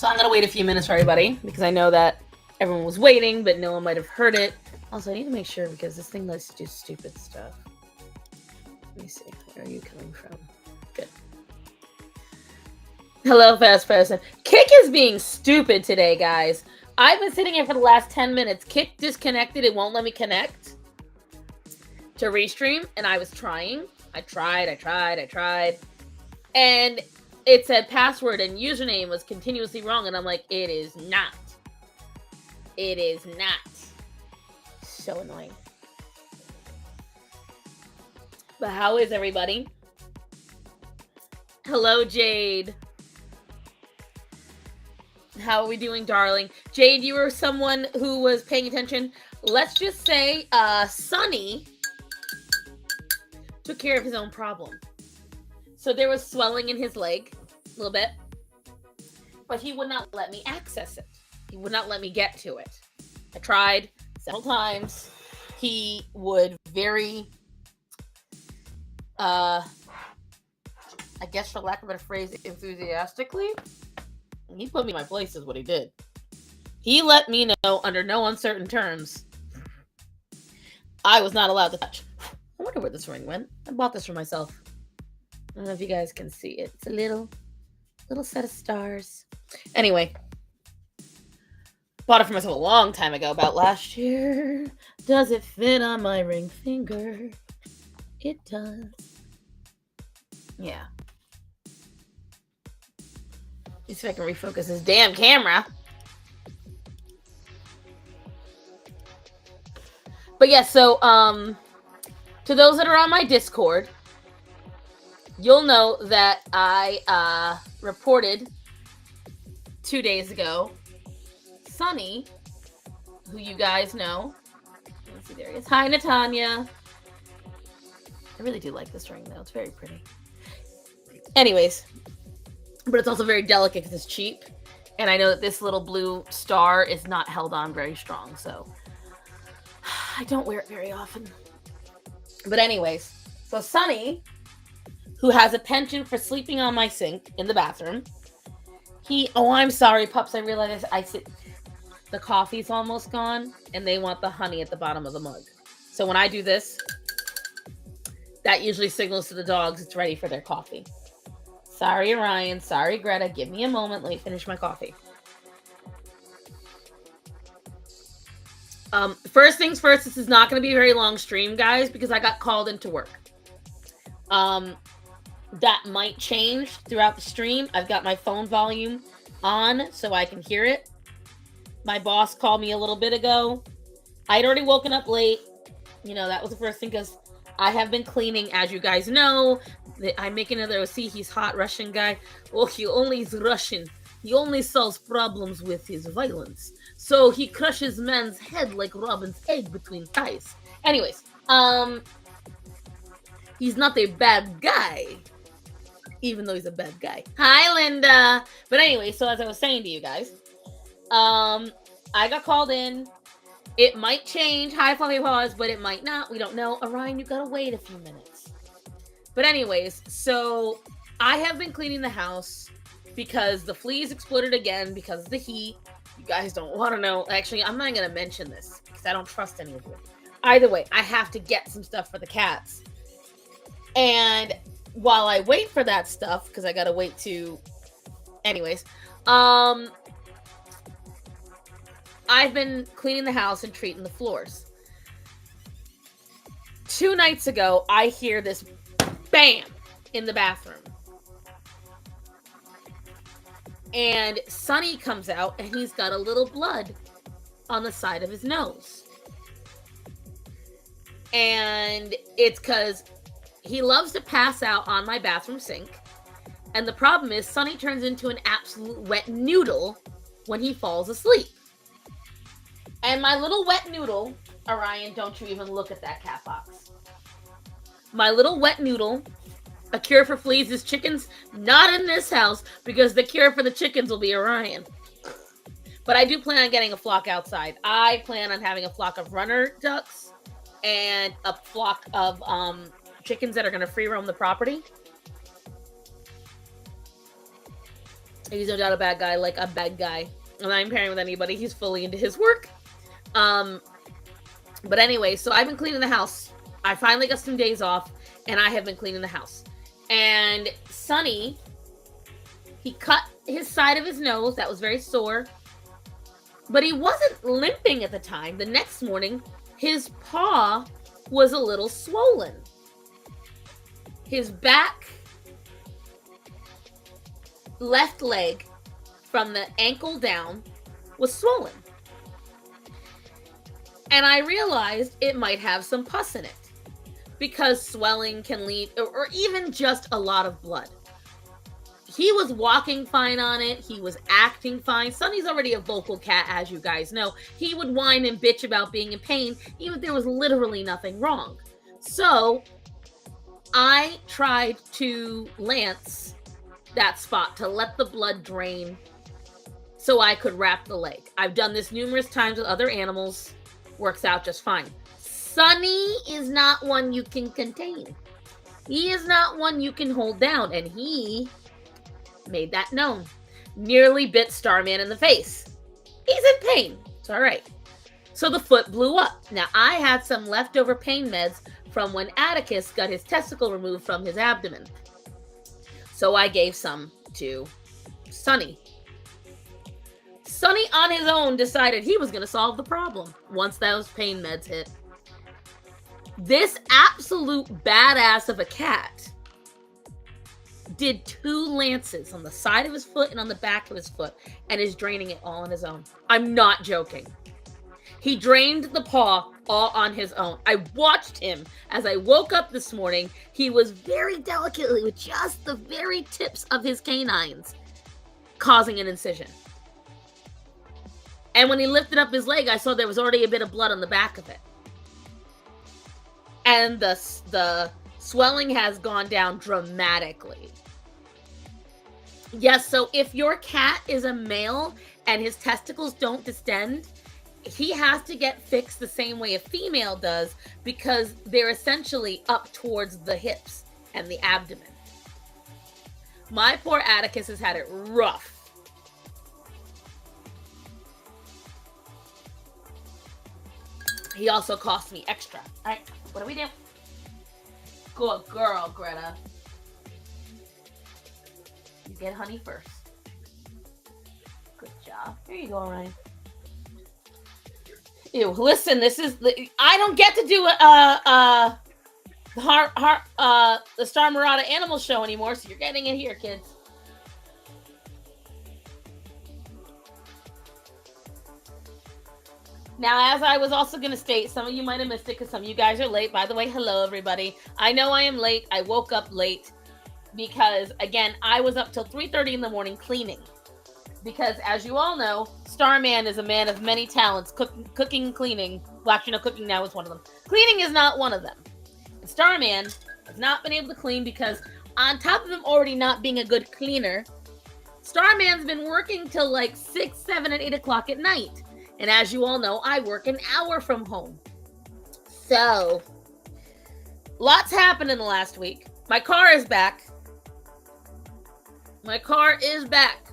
So I'm going to wait a few minutes for everybody because I know that everyone was waiting, but no one might have heard it. Also, I need to make sure because this thing likes to do stupid stuff. Let me see. Where are you coming from? Good. Hello, fast person. Kick is being stupid today, guys. I've been sitting here for the last 10 minutes. Kick disconnected. It won't let me connect to Restream, and I was trying. I tried. And it said password and username was continuously wrong, and I'm like, it is not. It is not. So annoying. But how is everybody? Hello, Jade. How are we doing, darling? Jade, you were someone who was paying attention. Let's just say Sonny took care of his own problem. So there was swelling in his leg, a little bit. But he would not let me access it. He would not let me get to it. I tried several times. He would very, I guess for lack of a better phrase, enthusiastically, he put me in my place is what he did. He let me know under no uncertain terms I was not allowed to touch. I wonder where this ring went. I bought this for myself. I don't know if you guys can see it. It's a little set of stars. Anyway, bought it for myself a long time ago, about last year. Does it fit on my ring finger? It does. Yeah. Let's see if I can refocus this damn camera. But yeah, so to those that are on my Discord, you'll know that I reported 2 days ago Sonny, who you guys know. Let's see, there he is. Hi, Natanya. I really do like this ring, though. It's very pretty. Anyways, but it's also very delicate because it's cheap. And I know that this little blue star is not held on very strong, so I don't wear it very often. But anyways, so Sonny, who has a penchant for sleeping on my sink in the bathroom, oh, I'm sorry, pups. I realize the coffee's almost gone, and they want the honey at the bottom of the mug. So when I do this, that usually signals to the dogs it's ready for their coffee. Sorry, Orion. Sorry, Greta. Give me a moment. Let me finish my coffee. First things first, this is not going to be a very long stream, guys, because I got called into work. That might change throughout the stream. I've got my phone volume on so I can hear it. My boss called me a little bit ago. I'd already woken up late. You know, that was the first thing because I have been cleaning, as you guys know. I'm making another, see, he's hot Russian guy. Oh, he only is Russian. He only solves problems with his violence. So he crushes man's head like Robin's egg between thighs. Anyways, he's not a bad guy, even though he's a bad guy. Hi, Linda. But anyway, so as I was saying to you guys, I got called in. It might change. Hi, Fluffy Paws, but it might not. We don't know. Orion, you gotta wait a few minutes. But anyways, so I have been cleaning the house because the fleas exploded again because of the heat. You guys don't want to know. Actually, I'm not going to mention this because I don't trust any of you. Either way, I have to get some stuff for the cats. And while I wait for that stuff, because I got to wait to... Anyways, I've been cleaning the house and treating the floors. 2 nights ago, I hear this bam in the bathroom. And Sonny comes out and he's got a little blood on the side of his nose. And it's because he loves to pass out on my bathroom sink. And the problem is Sonny turns into an absolute wet noodle when he falls asleep. And my little wet noodle, Orion, don't you even look at that cat box. My little wet noodle, a cure for fleas is chickens. Not in this house, because the cure for the chickens will be Orion. But I do plan on getting a flock outside. I plan on having a flock of runner ducks and a flock of chickens that are going to free roam the property. He's no doubt a bad guy, like a bad guy. I'm not even pairing with anybody. He's fully into his work. But anyway, so I've been cleaning the house. I finally got some days off, and I have been cleaning the house. And Sonny, he cut his side of his nose. That was very sore. But he wasn't limping at the time. The next morning, his paw was a little swollen. His back left leg from the ankle down was swollen. And I realized it might have some pus in it because swelling can lead, or even just a lot of blood. He was walking fine on it. He was acting fine. Sonny's already a vocal cat, as you guys know. He would whine and bitch about being in pain, even if there was literally nothing wrong. So I tried to lance that spot to let the blood drain so I could wrap the leg. I've done this numerous times with other animals. Works out just fine. Sonny is not one you can contain. He is not one you can hold down, and he made that known. Nearly bit Starman in the face. He's in pain. It's all right. So the foot blew up. Now, I had some leftover pain meds from when Atticus got his testicle removed from his abdomen. So I gave some to Sonny. Sonny on his own decided he was going to solve the problem once those pain meds hit. This absolute badass of a cat did 2 lances on the side of his foot and on the back of his foot and is draining it all on his own. I'm not joking. He drained the paw all on his own. I watched him as I woke up this morning. He was very delicately, with just the very tips of his canines, causing an incision. And when he lifted up his leg, I saw there was already a bit of blood on the back of it. And the swelling has gone down dramatically. Yes, so if your cat is a male and his testicles don't distend, he has to get fixed the same way a female does because they're essentially up towards the hips and the abdomen. My poor Atticus has had it rough. He also cost me extra. All right, what do we do? Good girl, Greta. You get honey first. Good job. Here you go, Ryan. Ew, listen, this is... I don't get to do the Star Murata Animal Show anymore, so you're getting it here, kids. Now, as I was also going to state, some of you might have missed it because some of you guys are late. By the way, hello, everybody. I know I am late. I woke up late because, again, I was up till 3:30 in the morning cleaning. Because, as you all know, Starman is a man of many talents. Cooking and cleaning. Well, actually, no, cooking now is one of them. Cleaning is not one of them. And Starman has not been able to clean because, on top of him already not being a good cleaner, Starman's been working till like 6, 7, and 8 o'clock at night. And as you all know, I work an hour from home. So, lots happened in the last week. My car is back. My car is back.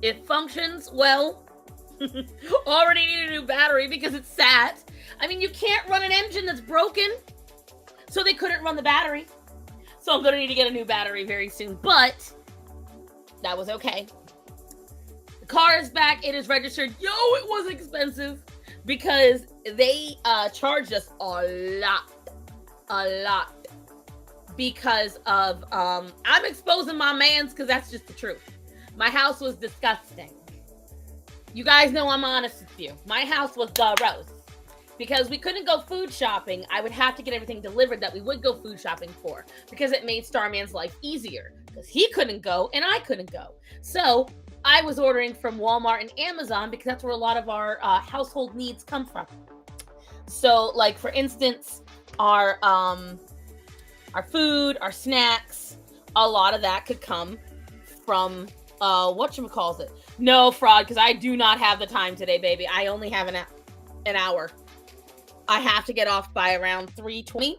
It functions well. Already need a new battery because it's sat. I mean, you can't run an engine that's broken. So they couldn't run the battery. So I'm going to need to get a new battery very soon. But that was okay. The car is back. It is registered. Yo, it was expensive because they charged us a lot because of I'm exposing my mans because that's just the truth. My house was disgusting. You guys know I'm honest with you. My house was gross because we couldn't go food shopping. I would have to get everything delivered that we would go food shopping for because it made Starman's life easier because he couldn't go and I couldn't go. So I was ordering from Walmart and Amazon because that's where a lot of our household needs come from. So, like, for instance, our food, our snacks, a lot of that could come from, whatchamacallit? No, fraud, because I do not have the time today, baby. I only have an hour. I have to get off by around 3:20.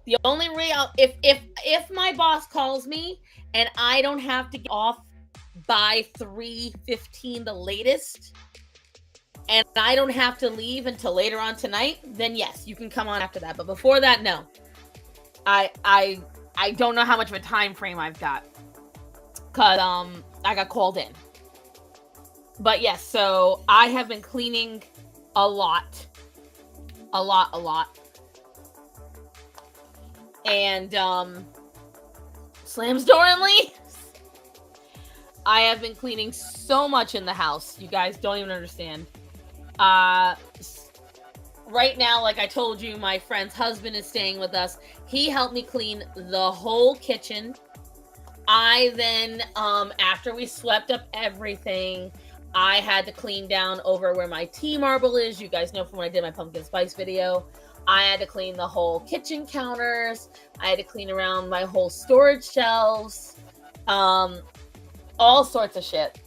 The only real, if my boss calls me and I don't have to get off by 3:15 the latest, and I don't have to leave until later on tonight, then yes, you can come on after that. But before that, no. I don't know how much of a time frame I've got, cause I got called in. But yes, so I have been cleaning a lot. And slams door and leaves. I have been cleaning so much in the house. You guys don't even understand. Right now, like I told you, my friend's husband is staying with us. He helped me clean the whole kitchen. I then, after we swept up everything, I had to clean down over where my tea marble is. You guys know from when I did my pumpkin spice video. I had to clean the whole kitchen counters. I had to clean around my whole storage shelves. All sorts of shit.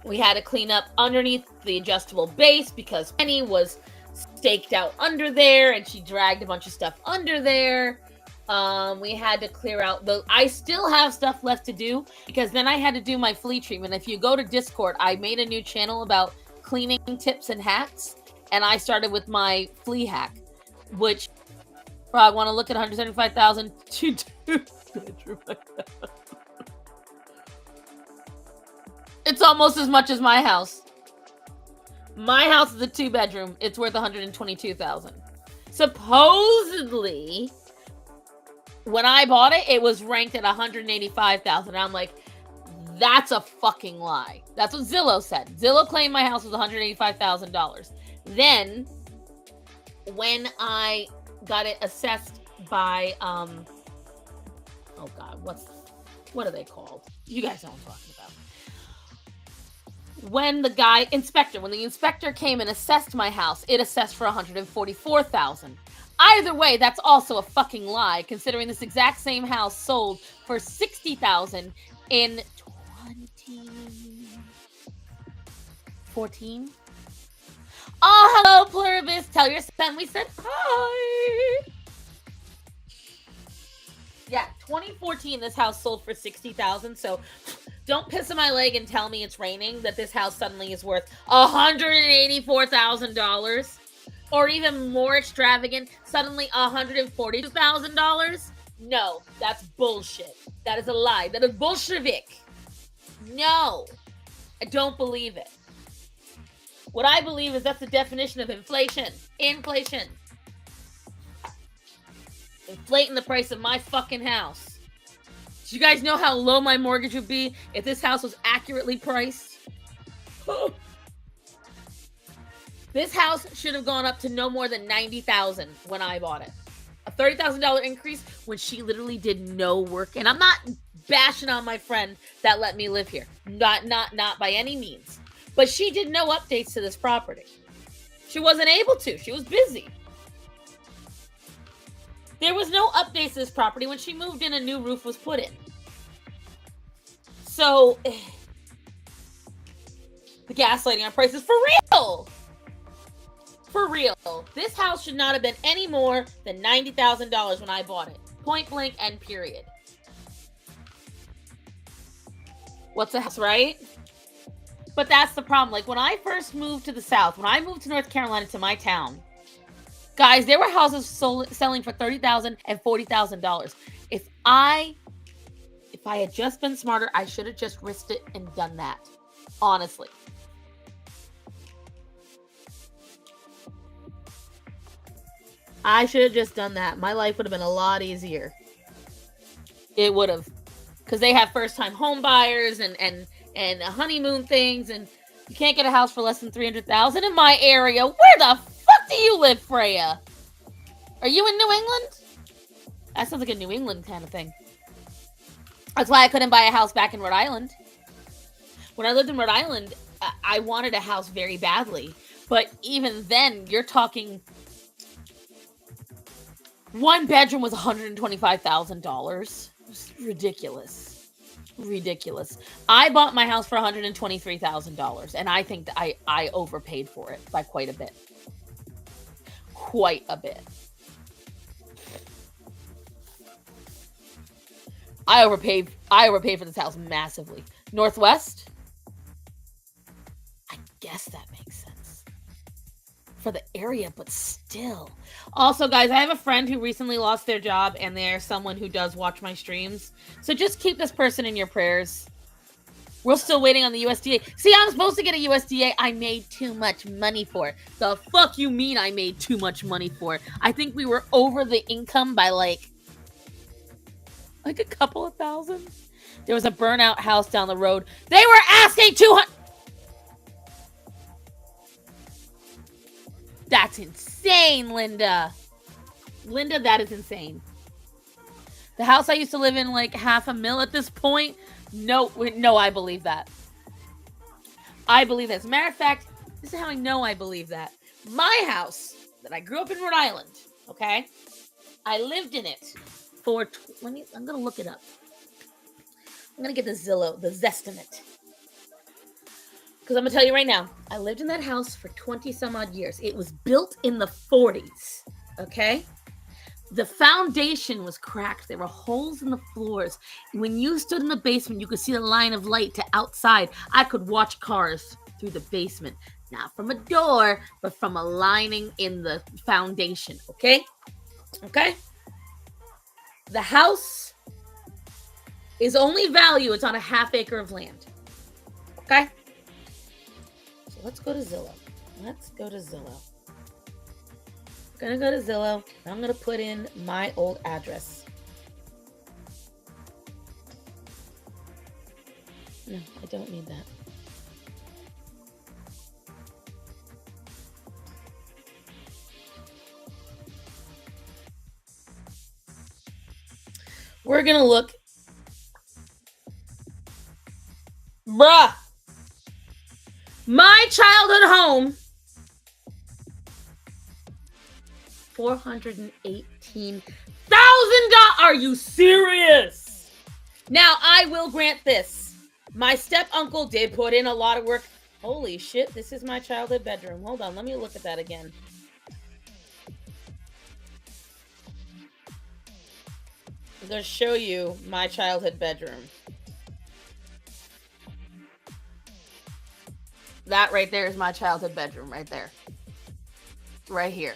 We had to clean up underneath the adjustable base because Penny was staked out under there and she dragged a bunch of stuff under there. We had to clear out I still have stuff left to do because then I had to do my flea treatment. If you go to Discord, I made a new channel about cleaning tips and hacks, and I started with my flea hack, which I want to look at 175,000 to do bedroom. It's almost as much as my house. My house is a 2-bedroom. It's worth 122,000. Supposedly, when I bought it, it was ranked at 185,000. I'm like, that's a fucking lie. That's what Zillow said. Zillow claimed my house was $185,000. Then, when I got it assessed by, oh God, what are they called? You guys know what I'm talking about. When the inspector came and assessed my house, it assessed for $144,000. Either way, that's also a fucking lie, considering this exact same house sold for $60,000 in 2014. Oh, hello, Pluribus. Tell your son we said hi. Yeah, 2014, this house sold for $60,000. So don't piss on my leg and tell me it's raining that this house suddenly is worth $184,000. Or even more extravagant, suddenly $142,000? No, that's bullshit. That is a lie. That is Bolshevik. No, I don't believe it. What I believe is that's the definition of inflation. Inflation. Inflating the price of my fucking house. Do you guys know how low my mortgage would be if this house was accurately priced? This house should have gone up to no more than $90,000 when I bought it. A $30,000 increase when she literally did no work. And I'm not bashing on my friend that let me live here. Not by any means. But she did no updates to this property. She wasn't able to. She was busy. There was no updates to this property. When she moved in, a new roof was put in. So, the gaslighting on prices for real. For real. This house should not have been any more than $90,000 when I bought it. Point blank and period. What's a house, right? But that's the problem. Like, when I first moved to the South, when I moved to North Carolina, to my town, guys, there were houses selling for $30,000 and $40,000. If I had just been smarter, I should have just risked it and done that. Honestly. I should have just done that. My life would have been a lot easier. It would have. Because they have first-time home buyers and honeymoon things, and you can't get a house for less than $300,000 in my area. Where the fuck do you live, Freya? Are you in New England? That sounds like a New England kind of thing. That's why I couldn't buy a house back in Rhode Island. When I lived in Rhode Island, I wanted a house very badly. But even then, you're talking... One bedroom was $125,000. Ridiculous. Ridiculous. I bought my house for $123,000, and I think that I overpaid for it by quite a bit. Quite a bit. I overpaid for this house massively. Northwest? I guess that makes sense. For the area, but still. Also, guys, I have a friend who recently lost their job, and they're someone who does watch my streams. So just keep this person in your prayers. We're still waiting on the USDA. See, I'm supposed to get a USDA. I made too much money for it. The fuck you mean I made too much money for it? I think we were over the income by like a couple of thousand. There was a burnout house down the road. They were asking 200. That's insane, Linda. Linda, that is insane. The house I used to live in, like $500,000 at this point. No, I believe that. I believe that. As a matter of fact, this is how I know I believe that. My house that I grew up in Rhode Island, okay? I lived in it for, I'm going to look it up. I'm going to get the Zestimate. Because I'm going to tell you right now, I lived in that house for 20 some odd years. It was built in the 40s, okay? The foundation was cracked. There were holes in the floors. When you stood in the basement, you could see the line of light to outside. I could watch cars through the basement. Not from a door, but from a lining in the foundation, okay? Okay? The house is only value. It's on a half acre of land, okay? So let's go to Zillow. Gonna go to Zillow. I'm gonna put in my old address. No, I don't need that. We're gonna look. Bruh! My childhood home. $418,000. Are you serious? Now, I will grant this. My step-uncle did put in a lot of work. Holy shit, this is my childhood bedroom. Hold on, let me look at that again. I'm going to show you my childhood bedroom. That right there is my childhood bedroom, right there. Right here.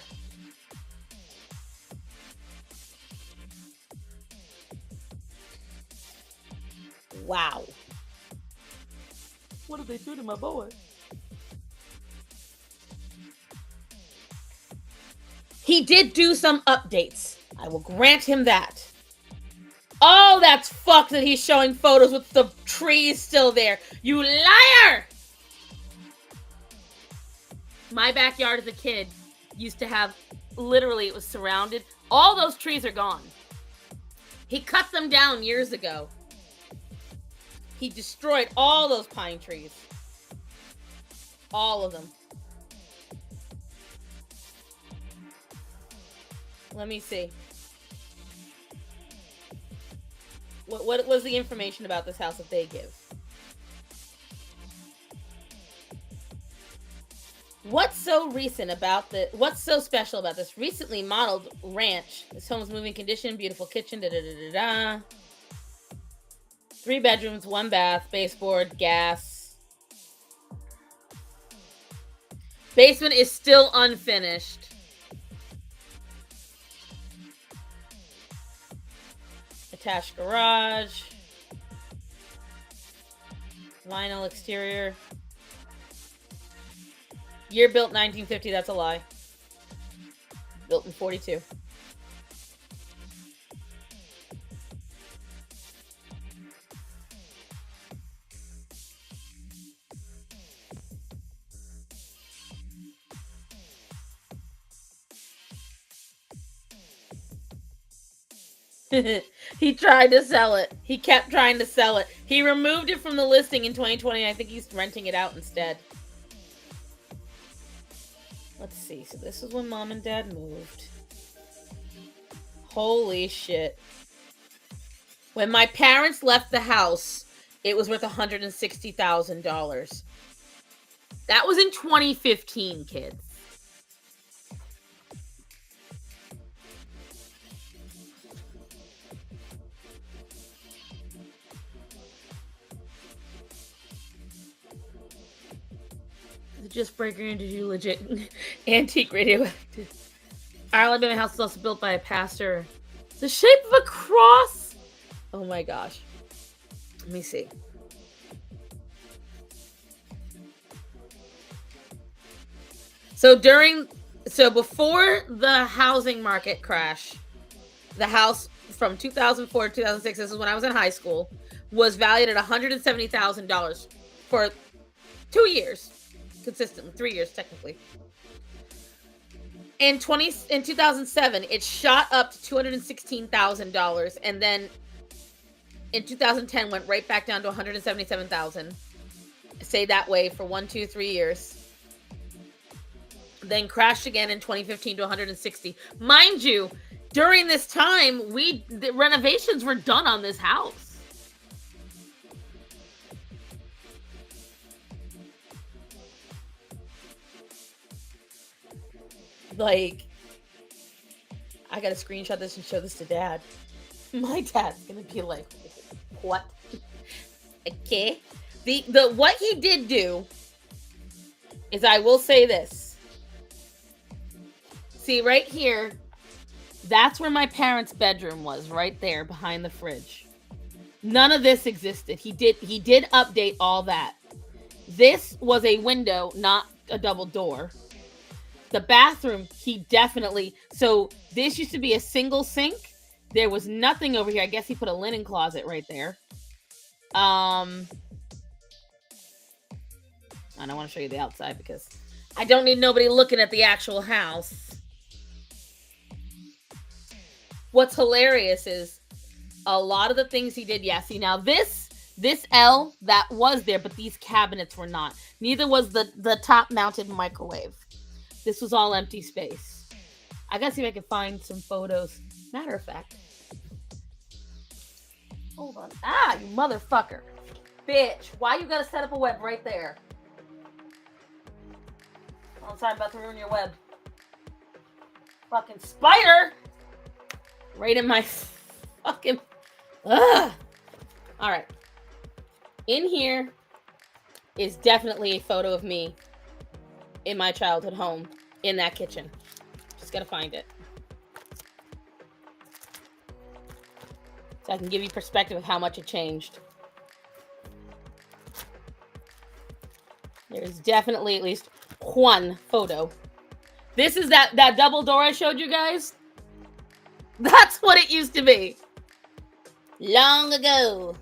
Wow. What did they do to my boy? He did do some updates. I will grant him that. Oh, that's fucked that he's showing photos with the trees still there. You liar! My backyard as a kid used to have, literally, it was surrounded. All those trees are gone. He cut them down years ago. He destroyed all those pine trees. All of them. Let me see. What was the information about this house that they give? What's so special about this recently modeled ranch? This home's moving condition, beautiful kitchen, 3 bedrooms, 1 bath, baseboard, gas. Basement is still unfinished. Attached garage. Vinyl exterior. Year built 1950, that's a lie. Built in 42. He tried to sell it. He kept trying to sell it. He removed it from the listing in 2020. I think he's renting it out instead. Let's see. So this is when Mom and Dad moved. Holy shit. When my parents left the house, it was worth $160,000. That was in 2015, kids. Just breaking into you legit antique radioactive. Our Alabama house is also built by a pastor. The shape of a cross. Oh my gosh. Let me see. So before the housing market crash, the house from 2004 to 2006, this is when I was in high school, was valued at $170,000 for 2 years. Consistently, 3 years technically. In 2007, it shot up to $216,000, and then in 2010 went right back down to $177,000. Stayed that way for 1, 2, 3 years. Then crashed again in 2015 to 160. Mind you, during this time, the renovations were done on this house. Like, I gotta screenshot this and show this to Dad. My dad's gonna be like, what? Okay. The what he did do is, I will say this. See, right here, that's where my parents' bedroom was, right there behind the fridge. None of this existed. He did update all that. This was a window, not a double door. The bathroom, so this used to be a single sink. There was nothing over here. I guess he put a linen closet right there. I don't want to show you the outside because I don't need nobody looking at the actual house. What's hilarious is a lot of the things he did. Yeah, see, now this L, that was there, but these cabinets were not. Neither was the top-mounted microwave. This was all empty space. I gotta see if I can find some photos. Matter of fact. Hold on. Ah, you motherfucker. Bitch. Why you gotta set up a web right there? I'm sorry, I'm about to ruin your web. Fucking spider! Right in my fucking... Ugh! Alright. In here is definitely a photo of me in my childhood home in that kitchen. Just gotta find it. So I can give you perspective of how much it changed. There's definitely at least one photo. This is that double door I showed you guys. That's what it used to be. Long ago.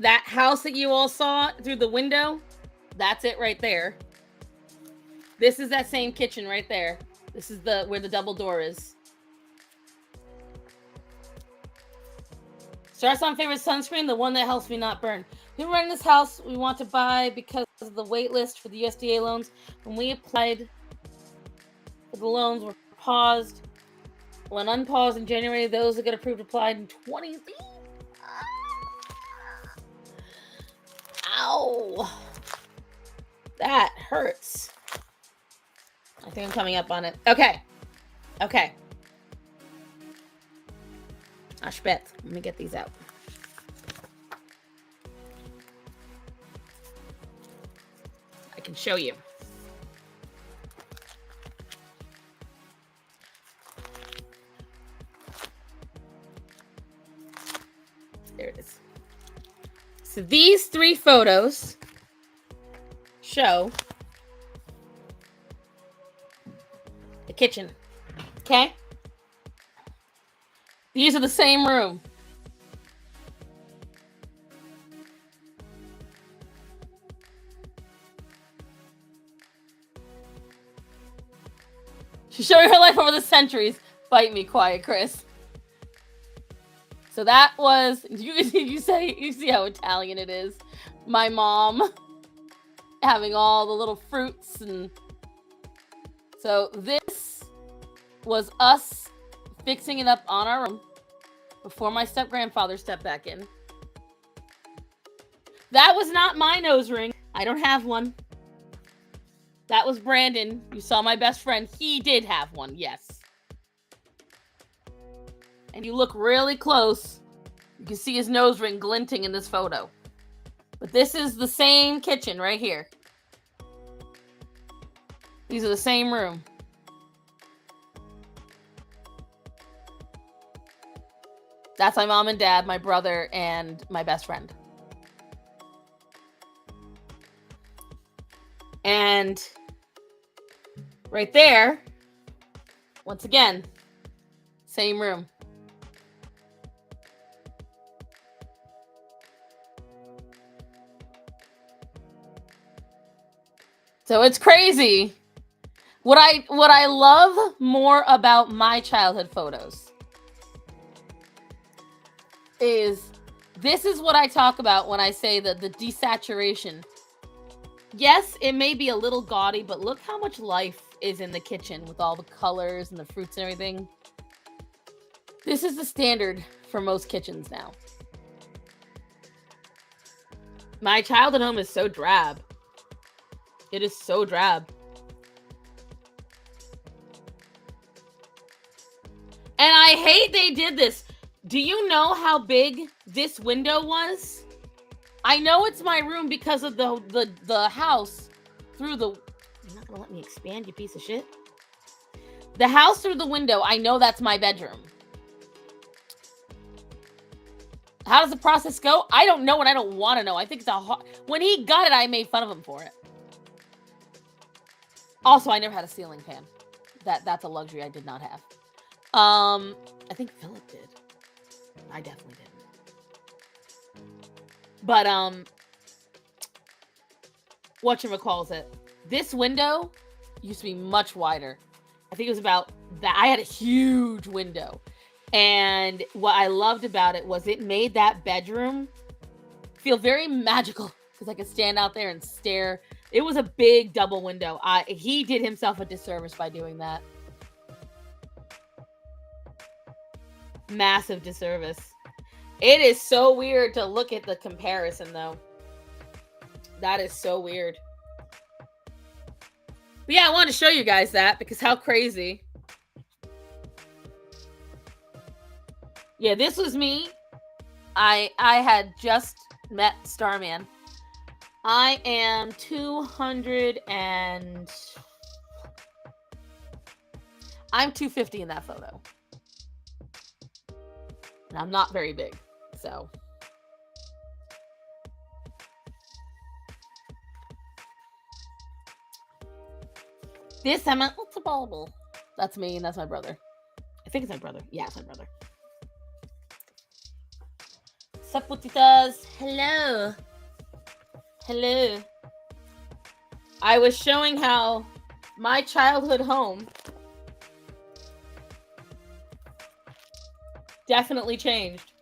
That house that you all saw through the window, that's it right there. This is that same kitchen right there. This is where the double door is. Starts on favorite sunscreen, the one that helps me not burn. We were in this house we want to buy because of the wait list for the USDA loans. When we applied for the loans were paused. When unpaused in January, those that got approved applied in 20. Ow. That hurts. I think I'm coming up on it. Okay. Ashbet. Let me get these out. I can show you. There it is. So these 3 photos show the kitchen. Okay? These are the same room. She's showing her life over the centuries. Bite me, quiet, Chris. So that was, you see how Italian it is. My mom having all the little fruits, and so this was us fixing it up on our own. before my step-grandfather stepped back in. That was not my nose ring. I don't have one. That was Brandon. You saw my best friend. He did have one, yes. And you look really close, you can see his nose ring glinting in this photo. But this is the same kitchen right here. These are the same room. That's my mom and dad, my brother, and my best friend. And right there, once again, same room. So it's crazy. What I love more about my childhood photos is this is what I talk about when I say that the desaturation. Yes, it may be a little gaudy, but look how much life is in the kitchen with all the colors and the fruits and everything. This is the standard for most kitchens now. My childhood home is so drab. It is so drab. And I hate they did this. Do you know how big this window was? I know it's my room because of the house through the... You're not gonna let me expand, you piece of shit. The house through the window, I know that's my bedroom. How does the process go? I don't know and I don't want to know. I think it's a hard... When he got it, I made fun of him for it. Also, I never had a ceiling fan. That's a luxury I did not have. I think Philip did. I definitely didn't. But, whatchamacallit, this window used to be much wider. I think it was about that. I had a huge window. And what I loved about it was it made that bedroom feel very magical because I could stand out there and stare. It was a big double window. He did himself a disservice by doing that. Massive disservice. It is so weird to look at the comparison, though. That is so weird. But yeah, I wanted to show you guys that because how crazy. Yeah, this was me. I had just met Starman. I am 200 and... I'm 250 in that photo. And I'm not very big, so... This time, what's a ball? That's me, and that's my brother. I think it's my brother. Yeah, it's my brother. Sup, putitas? Hello. Hello. I was showing how my childhood home definitely changed.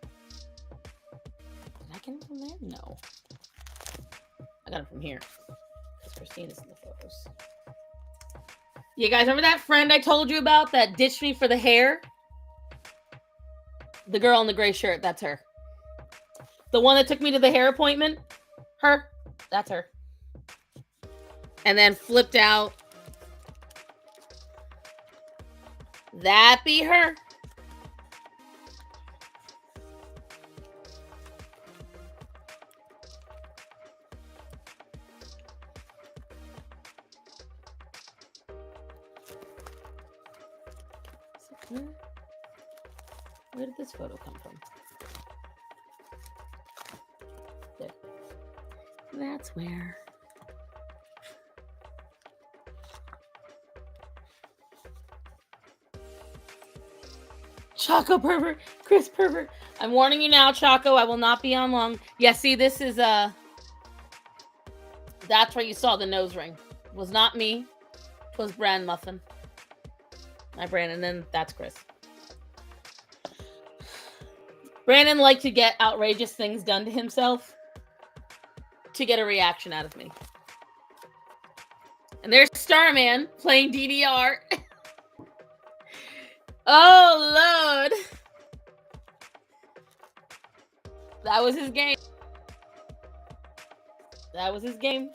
Did I get it from there? No. I got it from here. Because Christina's in the photos. You guys remember that friend I told you about that ditched me for the hair? The girl in the gray shirt, that's her. The one that took me to the hair appointment? Her. That's her. And then flipped out. That be her. Where did this photo come from? There. That's where. Choco pervert, Chris pervert. I'm warning you now, Choco. I will not be on long. Yeah, see, this is that's where you saw the nose ring. It was not me. It was Brand Muffin. My Brandon, and then that's Chris. Brandon liked to get outrageous things done to himself to get a reaction out of me. And there's Starman playing DDR. Oh, Lord. That was his game. That was his game.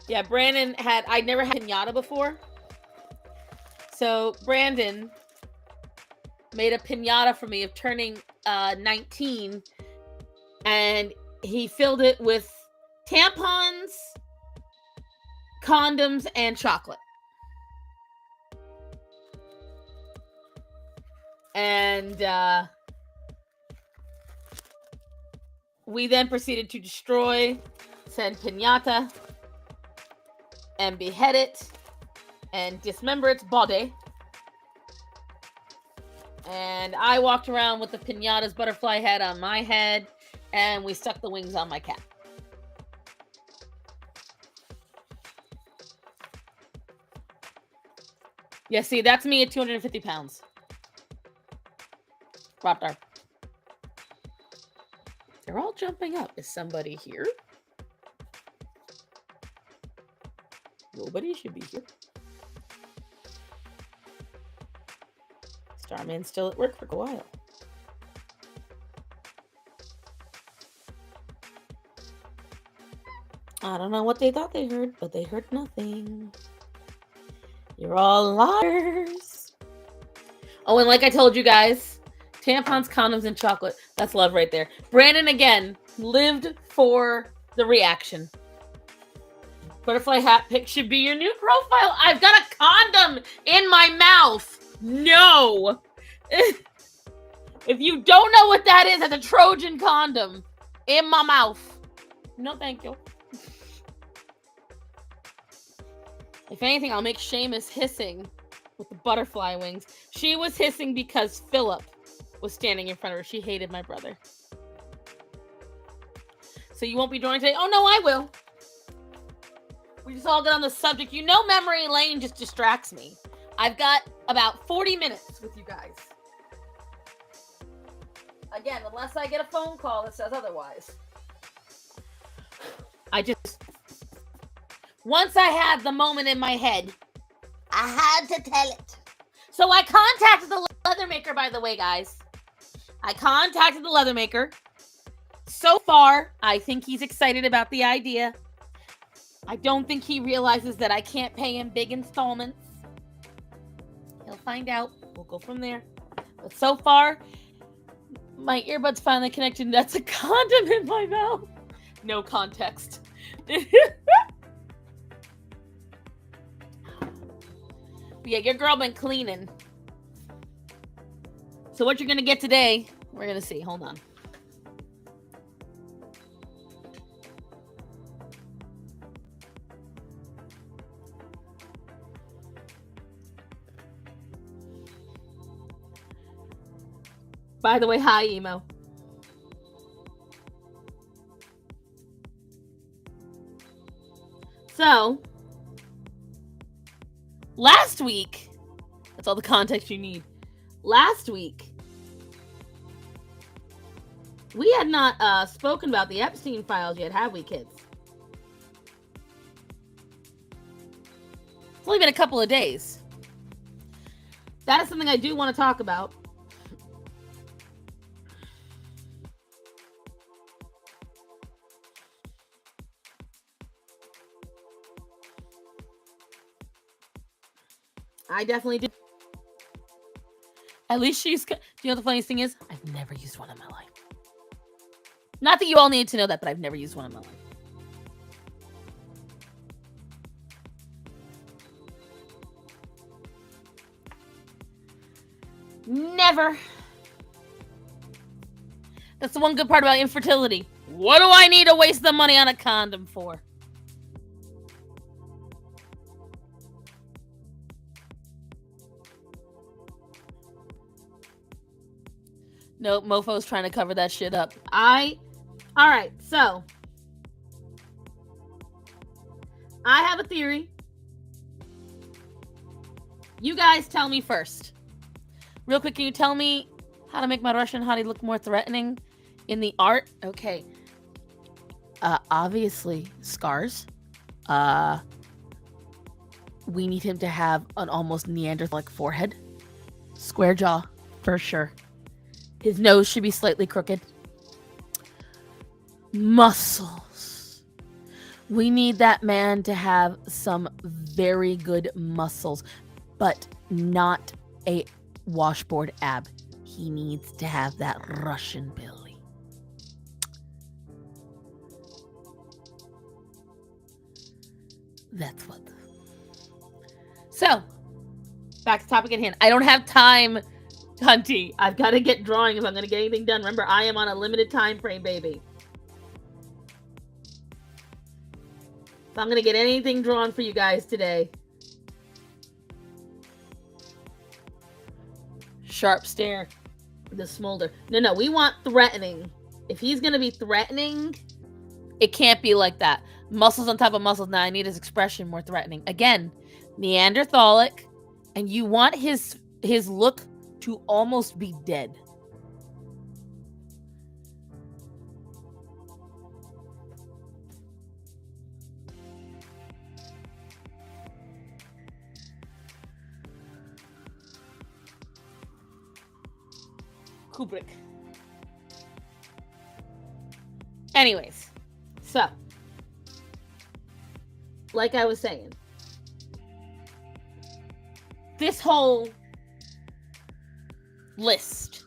Yeah, Brandon I'd never had pinata before. So Brandon made a pinata for me of turning 19, and he filled it with tampons, condoms, and chocolate. And we then proceeded to destroy said pinata and behead it and dismember its body. And I walked around with the pinata's butterfly head on my head, and we stuck the wings on my cat. Yeah, see, that's me at 250 pounds. Raptor. They're all jumping up. Is somebody here? Nobody should be here. Starman's still at work for a while. I don't know what they thought they heard, but they heard nothing. You're all liars. Oh, and like I told you guys, tampons, condoms, and chocolate. That's love right there. Brandon, again, lived for the reaction. Butterfly hat pic should be your new profile. I've got a condom in my mouth. No. If you don't know what that is, that's a Trojan condom in my mouth. No, thank you. If anything, I'll make Seamus hissing with the butterfly wings. She was hissing because Philip was standing in front of her. She hated my brother. So you won't be joining today? Oh, no, I will. We just all get on the subject. You know, memory lane just distracts me. I've got about 40 minutes with you guys. Again, unless I get a phone call that says otherwise. Once I had the moment in my head, I had to tell it. So I contacted the leather maker, by the way, guys. I contacted the leather maker. So far, I think he's excited about the idea. I don't think he realizes that I can't pay him big installments. He'll find out. We'll go from there. But so far, my earbuds finally connected. That's a condom in my mouth. No context. Yeah, your girl been cleaning. So what you're going to get today, we're going to see. Hold on. By the way, hi, Emo. So, last week, that's all the context you need. Last week, we had not spoken about the Epstein files yet, have we, kids? It's only been a couple of days. That is something I do want to talk about. I definitely did. At least she's... Do you know what the funniest thing is? I've never used one in my life. Not that you all need to know that, but I've never used one in my life. Never. That's the one good part about infertility. What do I need to waste the money on a condom for? Nope, Mofo's trying to cover that shit up. Alright, so. I have a theory. You guys tell me first. Real quick, can you tell me how to make my Russian hottie look more threatening in the art? Okay. Obviously, scars. We need him to have an almost Neanderthal-like forehead. Square jaw, for sure. His nose should be slightly crooked. Muscles. We need that man to have some very good muscles, but not a washboard ab. He needs to have that Russian belly. That's what. So, back to topic at hand. I don't have time, Hunty. I've got to get drawing if I'm going to get anything done. Remember, I am on a limited time frame, baby. If I'm going to get anything drawn for you guys today. Sharp stare. The smolder. No, we want threatening. If he's going to be threatening, it can't be like that. Muscles on top of muscles. Now I need his expression more threatening. Again, Neanderthalic, and you want his look to almost be dead. Kubrick. Anyways, so like I was saying, this whole list,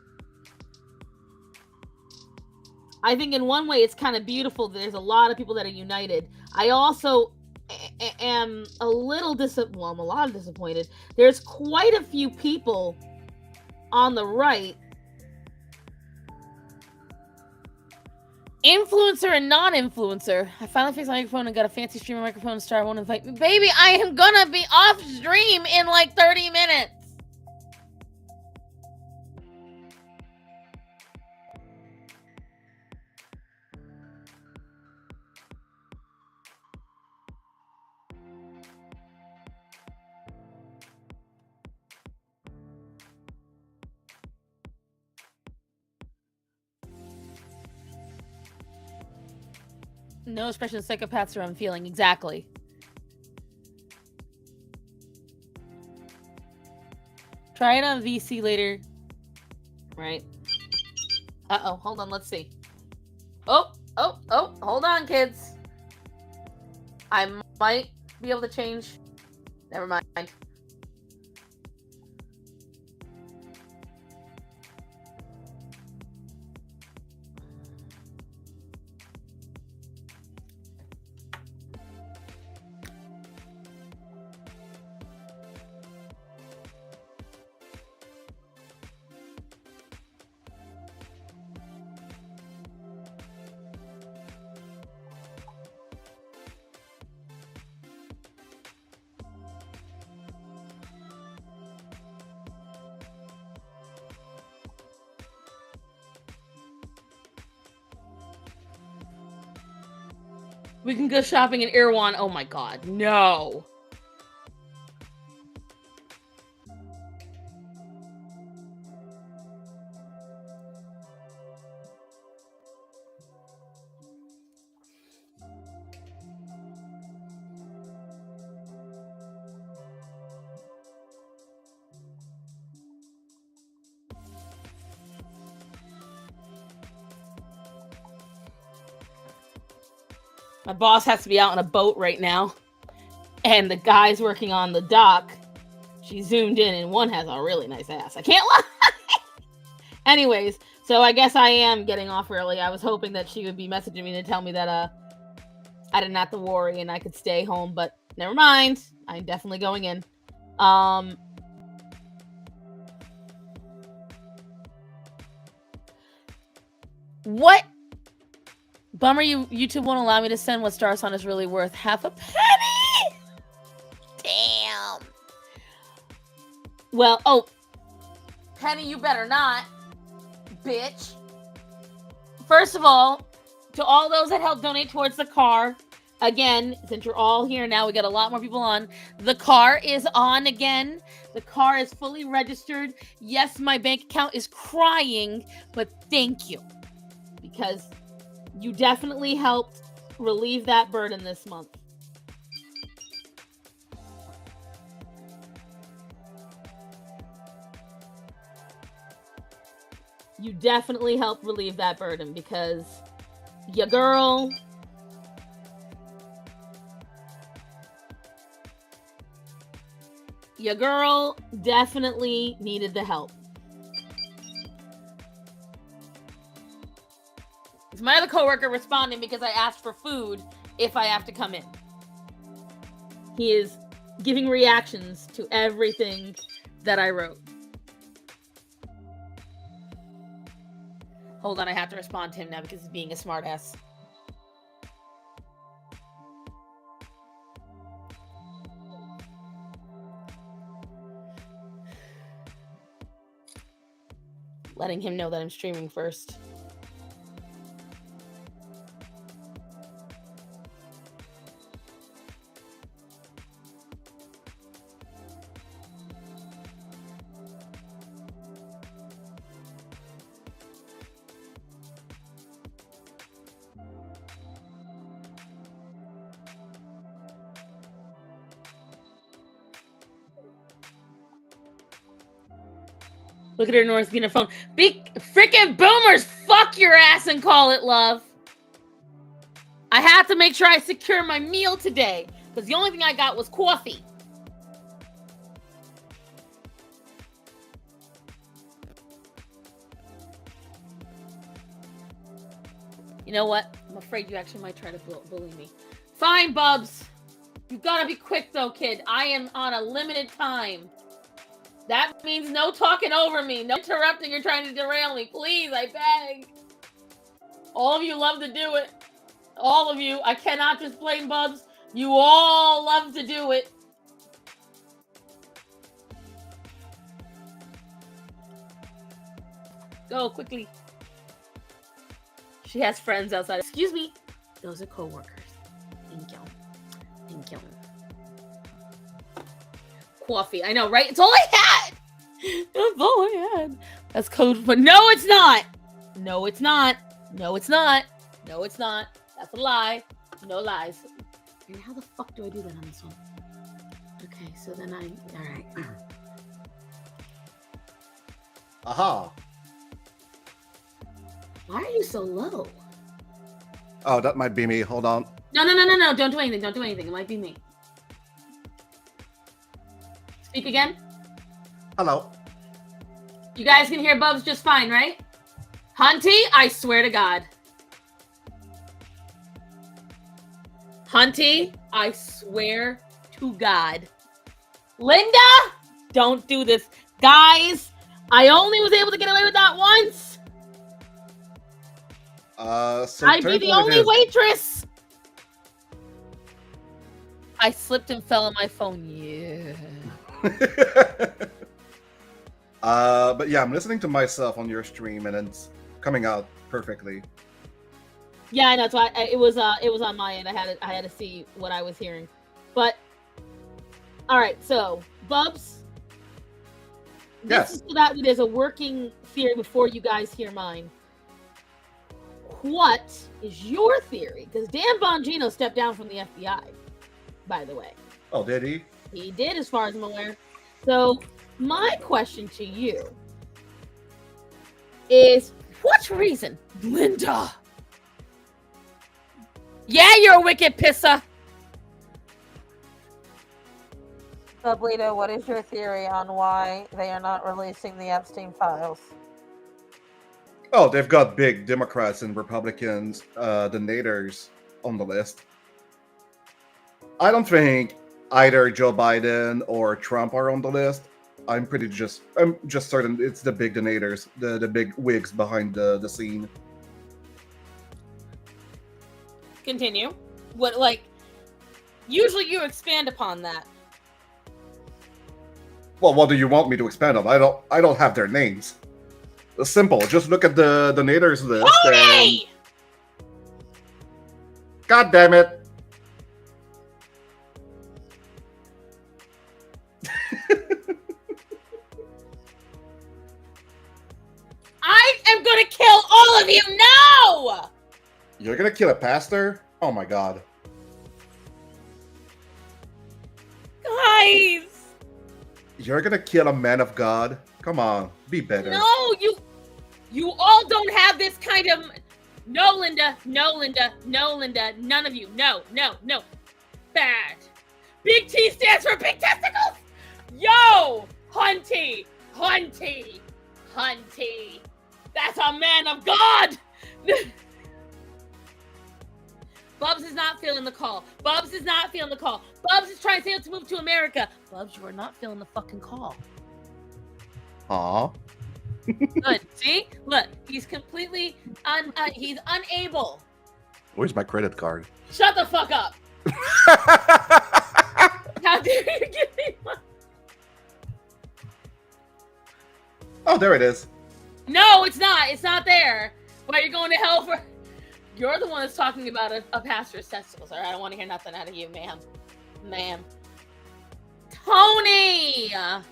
I think in one way it's kind of beautiful that there's a lot of people that are united. I also am a little I'm a lot disappointed. There's quite a few people on the right, influencer and non-influencer. I finally fixed my microphone and got a fancy streaming microphone. Star won't invite me. Baby, I am gonna be off stream in like 30 minutes. No expression of psychopaths are I'm feeling. Exactly. Try it on VC later. Right. Uh-oh. Hold on. Let's see. Oh. Hold on, kids. I might be able to change. Never mind. We can go shopping in Irwan. Oh my god, no. My boss has to be out on a boat right now. And the guys working on the dock, she zoomed in and one has a really nice ass. I can't lie. Anyways, so I guess I am getting off early. I was hoping that she would be messaging me to tell me that I didn't have to worry and I could stay home, but never mind. I'm definitely going in. What? Bummer YouTube won't allow me to send what Star Son is really worth. Half a penny? Damn. Well, oh. Penny, you better not. Bitch. First of all, to all those that helped donate towards the car, again, since you're all here now, we got a lot more people on. The car is on again. The car is fully registered. Yes, my bank account is crying, but thank you. Because you definitely helped relieve that burden this month. you definitely help relieve that burden because your girl definitely needed the help. It's my other coworker responding because I asked for food if I have to come in. He is giving reactions to everything that I wrote. Hold on, I have to respond to him now because he's being a smartass. Letting him know that I'm streaming first. Look at her North being a phone. Big freaking boomers, fuck your ass and call it love. I have to make sure I secure my meal today because the only thing I got was coffee. You know what? I'm afraid you actually might try to bully me. Fine, Bubs. You gotta be quick though, kid. I am on a limited time. That means no talking over me, no interrupting or trying to derail me. Please, I beg. All of you love to do it. All of you. I cannot just blame Bubs. You all love to do it. Go, quickly. She has friends outside. Excuse me. Those are co-workers. Thank you. Thank you. Coffee. I know, right? It's all I had. That's all I had. That's code for no, it's not. No, it's not. No, it's not. No, it's not. That's a lie. No lies. And how the fuck do I do that on this one? Okay, so then all right. Aha. Why are you so low? Oh, that might be me. Hold on. No. Don't do anything. Don't do anything. It might be me. Speak again. Hello. You guys can hear Bubs just fine, right? Hunty, I swear to God. Hunty, I swear to God. Linda, don't do this. Guys, I only was able to get away with that once. So I'd be the only waitress. I slipped and fell on my phone. Yeah. But yeah, I'm listening to myself on your stream, and it's coming out perfectly. Yeah, I know. So it was on my end. I had to see what I was hearing, but all right. So Bubs, Yes. this is so that there's a working theory before you guys hear mine. What is your theory? Because Dan Bongino stepped down from the FBI, by the way. Oh, did he? He did, as far as I'm aware. So my question to you is, what reason, Linda? Yeah, you're a wicked pisser. So, Bleedo, what is your theory on why they are not releasing the Epstein files? Oh, they've got big Democrats and Republicans, the naders, on the list. I don't think either Joe Biden or Trump are on the list. I'm just certain it's the big donators, the big wigs behind the scene. Continue. What, like, usually you expand upon that. Well, what do you want me to expand on? I don't have their names. It's simple. Just look at the donators list. Tony! God damn it! I am gonna kill all of you now! You're gonna kill a pastor? Oh my god. Guys! You're gonna kill a man of God? Come on, be better. No, You all don't have this kind of... No, Linda. No, Linda. No, Linda. None of you. No, no, no. Bad. Big T stands for big testicles. Yo, Hunty. Hunty. Hunty. That's a man of God. Bubs is not feeling the call. Bubs is not feeling the call. Bubs is trying to move to America. Bubs, you are not feeling the fucking call. Aw. Good. See? Look, he's completely he's unable. Where's my credit card? Shut the fuck up. How dare you give me money? Oh, there it is. No, it's not. It's not there. Why you're going to hell for... You're the one that's talking about a pastor's testicles. All right, I don't want to hear nothing out of you, ma'am. Ma'am. Tony! God.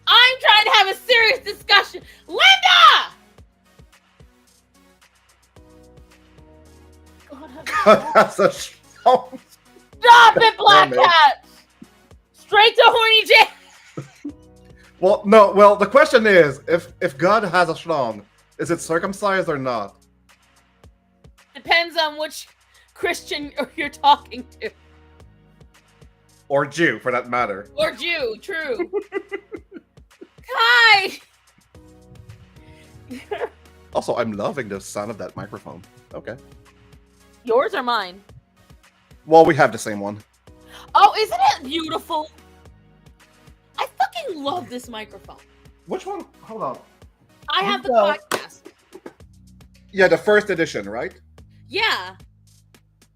I'm trying to have a serious discussion. Linda! God, That's a oh, stop it, Black damn it. Cat! Straight to horny J. Well, no. Well, the question is, if God has a schlong, is it circumcised or not? Depends on which Christian you're talking to. Or Jew, for that matter. Or Jew, true. Hi! Also, I'm loving the sound of that microphone. Okay. Yours or mine? Well, we have the same one. Oh, isn't it beautiful? I fucking love this microphone. Which one? Hold on. I have the Well- podcast. Yeah, the first edition, right? Yeah.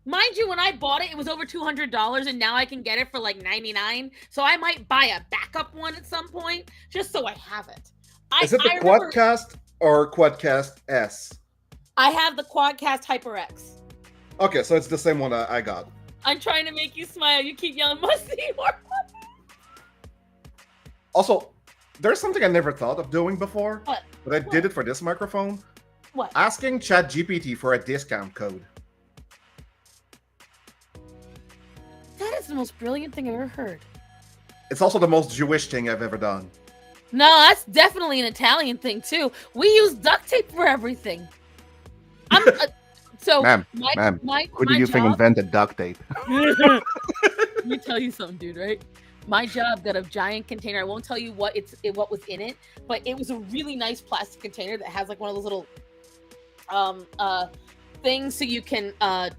Mind you, when I bought it, it was over $200, and now I can get it for like $99. So I might buy a backup one at some point, just so I have it. Is it the I remember- Quadcast or Quadcast S? I have the Quadcast HyperX. Okay, so it's the same one I got. I'm trying to make you smile. You keep yelling, musty or Also, there's something I never thought of doing before, What? but I did it for this microphone. What? Asking ChatGPT for a discount code. That is the most brilliant thing I've ever heard. It's also the most Jewish thing I've ever done. No, that's definitely an Italian thing too. We use duct tape for everything. I'm so Ma'am, my who do you think job- invented duct tape? Let me tell you something, dude, right? My job got a giant container. I won't tell you what was in it, but it was a really nice plastic container that has like one of those little things so you can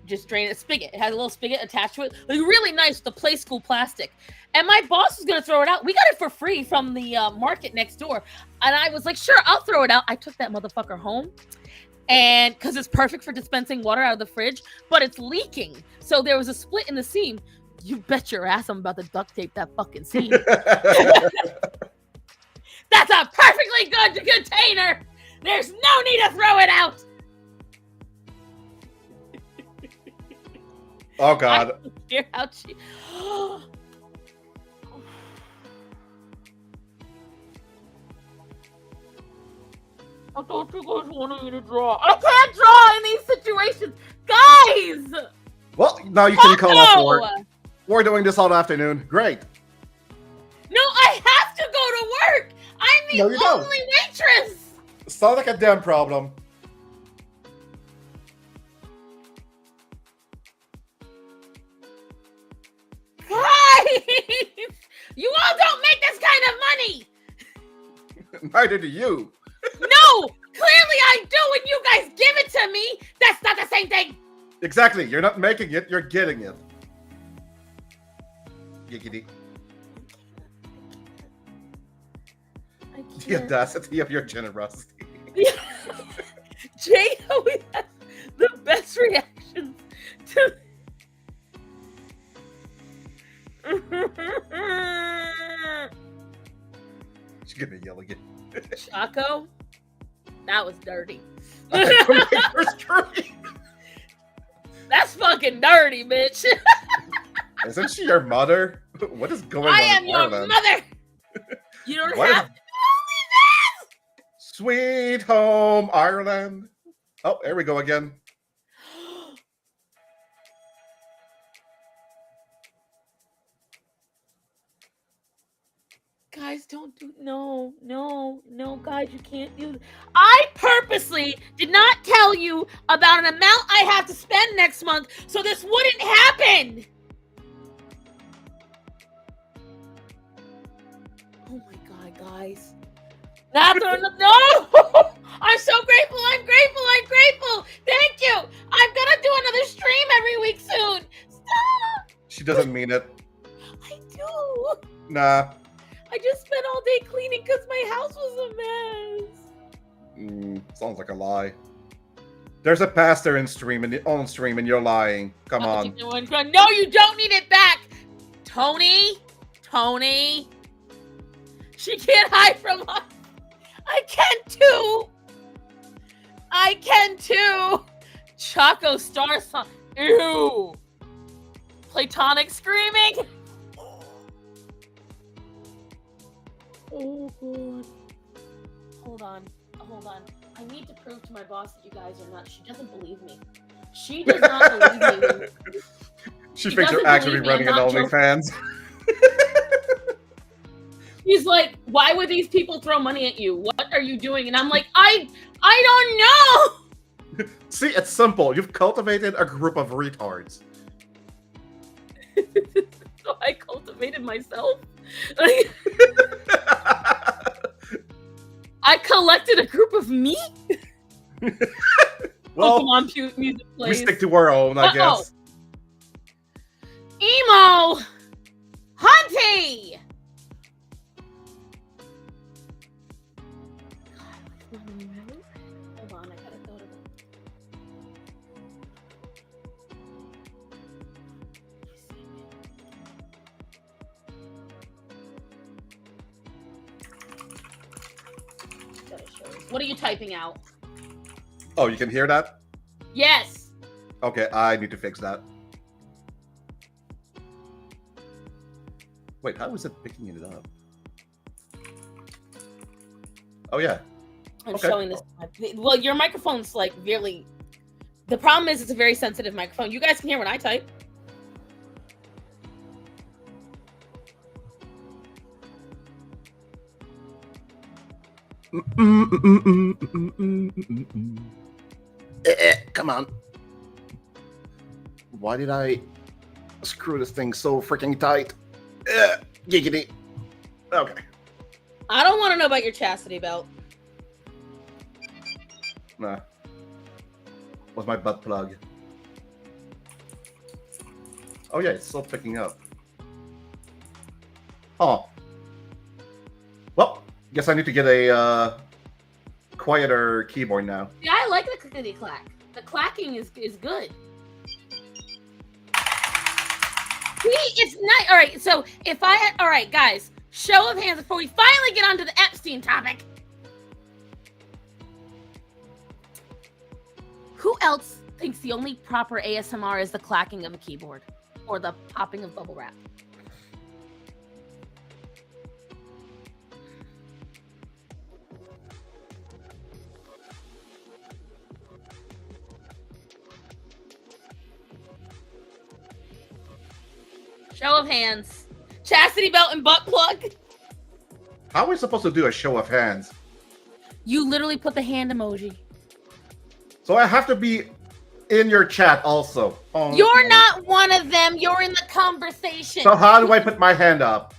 just drain a spigot. It has a little spigot attached to it. Like really nice, the play school plastic. And my boss was gonna throw it out. We got it for free from the market next door. And I was like, sure, I'll throw it out. I took that motherfucker home. And because it's perfect for dispensing water out of the fridge, but it's leaking. So there was a split in the seam. You bet your ass I'm about to duct tape that fucking seam. That's a perfectly good container. There's no need to throw it out. Oh God. I hear how she... I thought you guys wanted me to draw. I can't draw in these situations, guys. Well, now you can call us work. No! We're doing this all afternoon. Great. No, I have to go to work. I'm the No, you don't. only waitress. Sounds like a damn problem. Guys, you all don't make this kind of money. Neither do you. No, clearly I do when you guys give it to me. That's not the same thing. Exactly. You're not making it, you're getting it. Giggity. I The can't. audacity of your generosity. Jay always has the best reactions to. She's gonna yell again. Chaco, that was dirty. First curry. That's fucking dirty, bitch. Isn't she your mother? What is going on? I am in your Ireland? mother. You don't What is- have to Sweet home Ireland. Oh, there we go again. Guys, don't do no, guys, you can't do. I purposely did not tell you about an amount I have to spend next month, so this wouldn't happen. Oh my god, guys! That's no. I'm so grateful. I'm grateful. Thank you. I'm gonna do another stream every week soon. Stop. She doesn't mean it. I do. Nah. I just spent all day cleaning because my house was a mess. Sounds like a lie. There's a pastor on stream and you're lying. Come on. No, you don't need it back. Tony. She can't hide from us. I can too. Choco Star song. Ew. Platonic screaming. Oh god. Hold on. I need to prove to my boss that you guys are nuts. She doesn't believe me. She does not believe me. She thinks you're actually running an OnlyFans. He's like, why would these people throw money at you? What are you doing? And I'm like, I don't know. See, it's simple. You've cultivated a group of retards. So I cultivated myself. I collected a group of me. Well, Pokemon music plays. We stick to our own, I guess. Emo Hunty. Hold on, I gotta go to What are you typing out? Oh, you can hear that? Yes. Okay, I need to fix that. Wait, how is it picking it up? Oh, yeah. I'm showing this. Well, your microphone's like really... The problem is it's a very sensitive microphone. You guys can hear when I type. Come on. Why did I screw this thing so freaking tight? Giggity. Okay. I don't want to know about your chastity belt. Nah. Was my butt plug. Oh yeah, it's still picking up. Oh. Well, guess I need to get a quieter keyboard now. Yeah, I like the clickety clack. The clacking is good. See, it's not all right. So if I had, all right, guys, show of hands before we finally get onto the Epstein topic. Who else thinks the only proper ASMR is the clacking of a keyboard or the popping of bubble wrap? Show of hands. Chastity belt and butt plug. How are we supposed to do a show of hands? You literally put the hand emoji. So I have to be in your chat also. Oh, You're not one of them. You're in the conversation. So how do I put my hand up?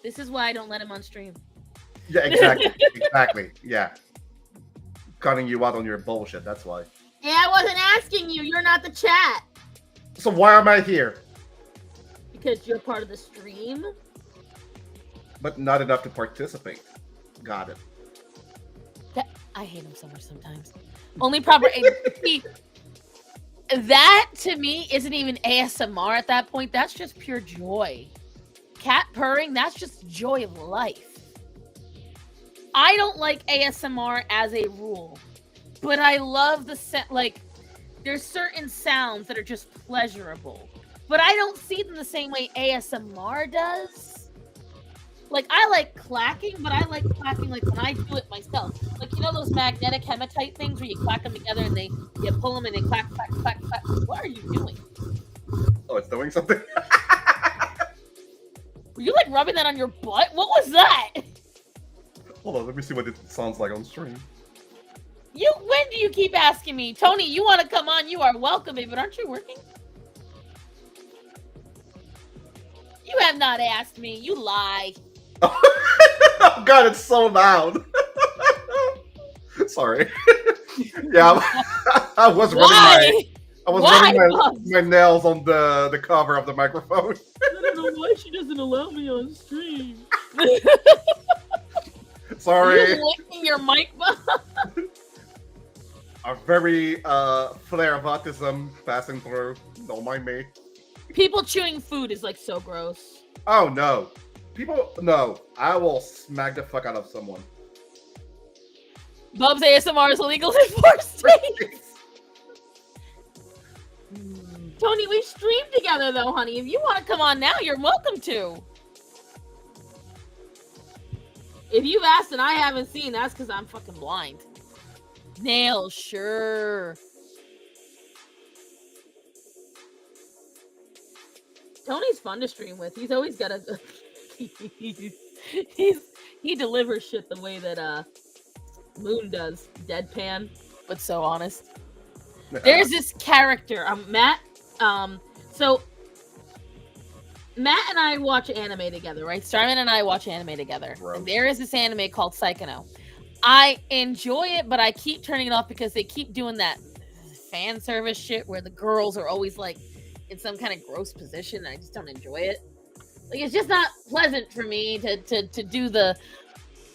This is why I don't let him on stream. Yeah, exactly. Exactly. Yeah. Cutting you out on your bullshit, that's why. Yeah, I wasn't asking you. You're not the chat. So why am I here? Because you're part of the stream. But not enough to participate. Got it. I hate him so much sometimes. Only proper that to me isn't even ASMR at that point. That's just pure joy. Cat purring, that's just joy of life. I don't like ASMR as a rule, but I love the like there's certain sounds that are just pleasurable. But I don't see them the same way ASMR does. Like, I like clacking, but I like clacking like when I do it myself. Like, you know those magnetic hematite things where you clack them together and you pull them and they clack, clack, clack, clack. What are you doing? Oh, it's doing something? Were you like rubbing that on your butt? What was that? Hold on, let me see what it sounds like on stream. When do you keep asking me? Tony, you want to come on? You are welcome, but aren't you working? You have not asked me. You lie. Oh god, it's so loud. Sorry. Yeah, I was running my nails on the cover of the microphone. I don't know why she doesn't allow me on stream. Sorry. You're licking your mic button. A very flare of autism passing through. Don't mind me. People chewing food is like so gross. Oh no. No. I will smack the fuck out of someone. Bubs ASMR is illegal in 4 states. Tony, we streamed together though, honey. If you want to come on now, you're welcome to. If you've asked and I haven't seen, that's because I'm fucking blind. Nails, sure. Tony's fun to stream with. He's always got a. He delivers shit the way that Moon does, deadpan, but so honest. There's this character, Matt. So Matt and I watch anime together, right? Starman and I watch anime together. And there is this anime called Psychono. I enjoy it, but I keep turning it off because they keep doing that fan service shit where the girls are always like in some kind of gross position, and I just don't enjoy it. Like, it's just not pleasant for me to do the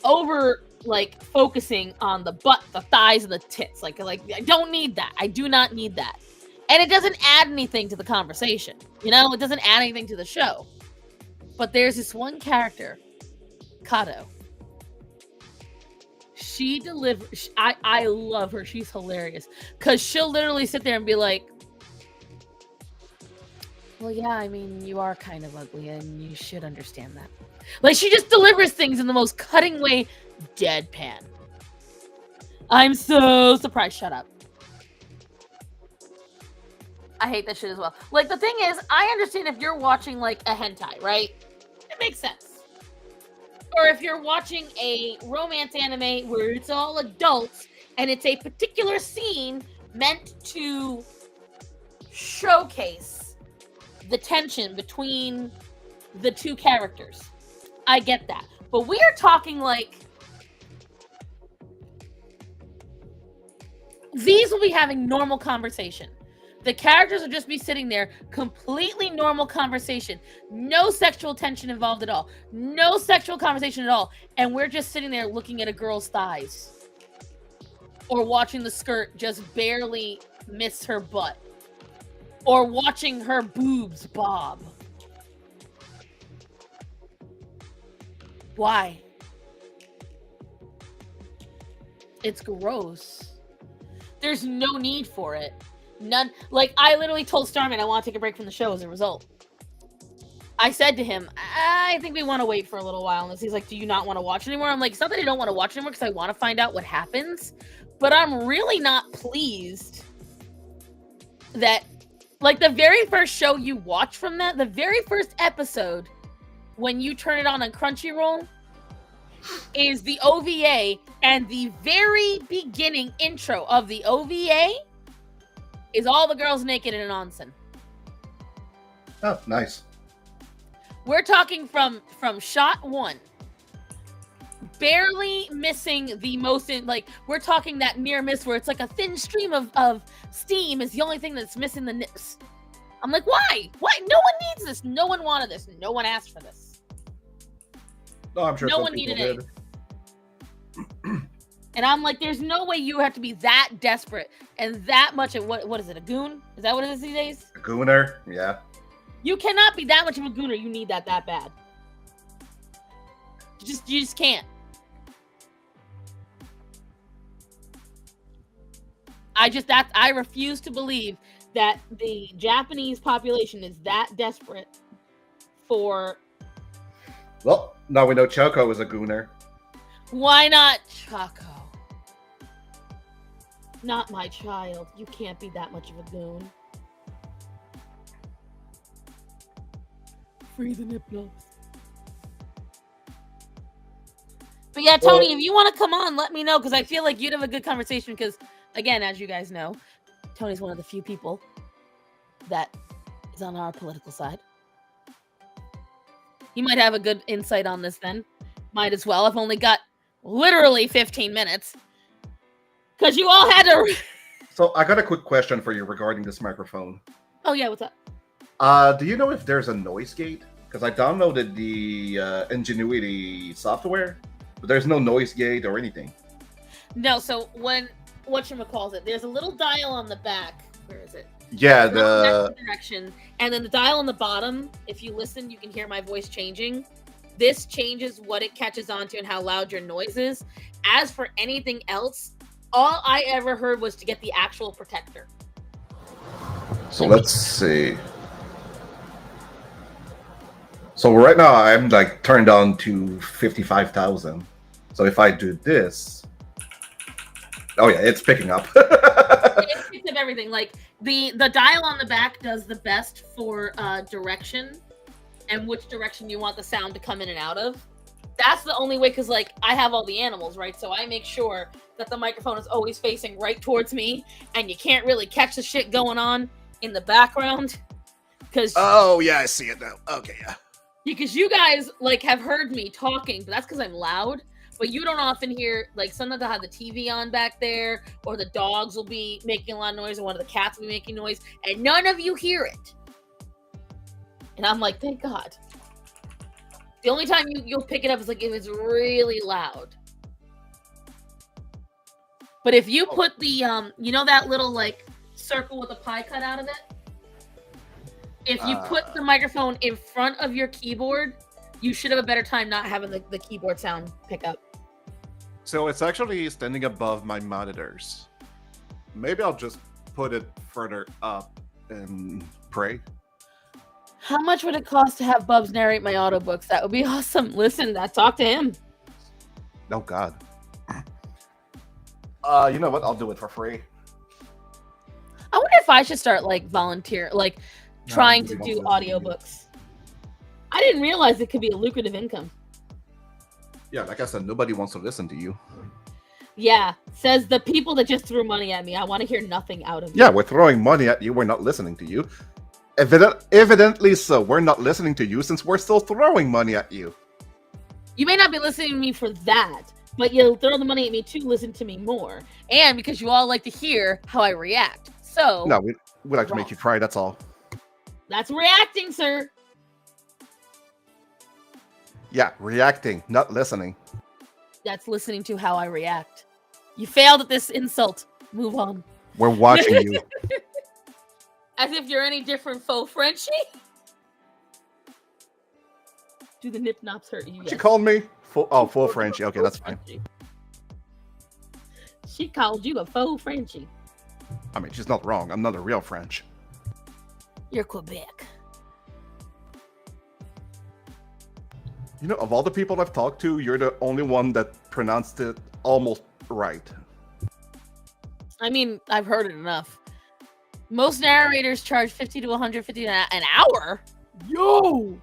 over like focusing on the butt, the thighs, and the tits. Like I don't need that. I do not need that. And it doesn't add anything to the conversation. You know, it doesn't add anything to the show. But there's this one character, Kato. She delivers. I love her. She's hilarious. Because she'll literally sit there and be like, well, yeah, I mean, you are kind of ugly and you should understand that. Like, she just delivers things in the most cutting way, deadpan. I'm so surprised. Shut up. I hate that shit as well. Like, the thing is, I understand if you're watching, like, a hentai, right? It makes sense. Or if you're watching a romance anime where it's all adults and it's a particular scene meant to showcase the tension between the two characters. I get that. But we are talking like these will be having normal conversation. The characters will just be sitting there, completely normal conversation. No sexual tension involved at all. No sexual conversation at all. And we're just sitting there looking at a girl's thighs. Or watching the skirt just barely miss her butt. Or watching her boobs bob. Why? It's gross. There's no need for it. None. Like, I literally told Starman I want to take a break from the show as a result. I said to him, I think we want to wait for a little while. And he's like, do you not want to watch anymore? I'm like, it's not that I don't want to watch anymore because I want to find out what happens. But I'm really not pleased that, like, the very first show you watch from that, the very first episode, when you turn it on Crunchyroll, is the OVA, and the very beginning intro of the OVA is all the girls naked in an onsen. Oh, nice. We're talking from shot one, barely missing the most, like, we're talking that near miss where it's like a thin stream of steam is the only thing that's missing the nips. I'm like, why? Why? No one needs this. No one wanted this. No one asked for this. No, I'm sure no one needed it. And I'm like, there's no way you have to be that desperate and that much of what is it, a goon? Is that what it is these days? A gooner, yeah. You cannot be that much of a gooner. You need that bad. You just can't. I refuse to believe that the Japanese population is that desperate for. Well, now we know Choco is a gooner. Why not Choco? Not my child. You can't be that much of a goon. Free the nip nubs. But yeah, Tony, Well- if you want to come on, let me know because I feel like you'd have a good conversation. Because again, as you guys know, Tony's one of the few people that is on our political side. You might have a good insight on this then. Might as well. I've only got literally 15 minutes. Because you all had to... So I got a quick question for you regarding this microphone. Oh yeah, what's up? Do you know if there's a noise gate? Because I downloaded the Ingenuity software, but there's no noise gate or anything. No, so when... whatchamacallit, there's a little dial on the back. Where is it? Yeah, That's the direction. And then the dial on the bottom, if you listen, you can hear my voice changing. This changes what it catches onto and how loud your noise is. As for anything else, all I ever heard was to get the actual protector. So let's see. So right now I'm like turned on to 55,000. So if I do this, oh yeah, it's picking up. It picks up everything. Like the dial on the back does the best for direction and which direction you want the sound to come in and out of. That's the only way, because like I have all the animals, right? So I make sure that the microphone is always facing right towards me, and you can't really catch the shit going on in the background. Because oh yeah, I see it now. Okay, yeah. Because you guys like have heard me talking, but that's because I'm loud. But you don't often hear, like, sometimes I'll have the TV on back there, or the dogs will be making a lot of noise, or one of the cats will be making noise, and none of you hear it. And I'm like, thank God. The only time you'll pick it up is like if it's really loud. But if you put the you know that little like circle with a pie cut out of it? If you put the microphone in front of your keyboard, you should have a better time not having the keyboard sound pick up. So it's actually standing above my monitors. Maybe I'll just put it further up and pray. How much would it cost to have Bubs narrate my audiobooks? That would be awesome. Listen, I talked to him. Oh God. You know what? I'll do it for free. I wonder if I should start like volunteer, like trying to do audiobooks. I didn't realize it could be a lucrative income. Yeah, like I said, nobody wants to listen to you. Yeah, says the people that just threw money at me. I want to hear nothing out of you. Yeah, we're throwing money at you. We're not listening to you. Evidently so. We're not listening to you since we're still throwing money at you. You may not be listening to me for that, but you'll throw the money at me to listen to me more. And because you all like to hear how I react. So No, we like to make you cry, that's all. that's reacting, sir. Yeah, reacting, not listening. That's listening to how I react. You failed at this insult. Move on. We're watching you. As if you're any different, faux Frenchie. Do the nip nops hurt you? What you called me? Full Frenchie. Okay, that's fine. She called you a faux Frenchie. I mean, she's not wrong. I'm not a real French. You're Quebec. You know, of all the people I've talked to, you're the only one that pronounced it almost right. I mean, I've heard it enough. Most narrators charge 50 to 150 an hour. Yo!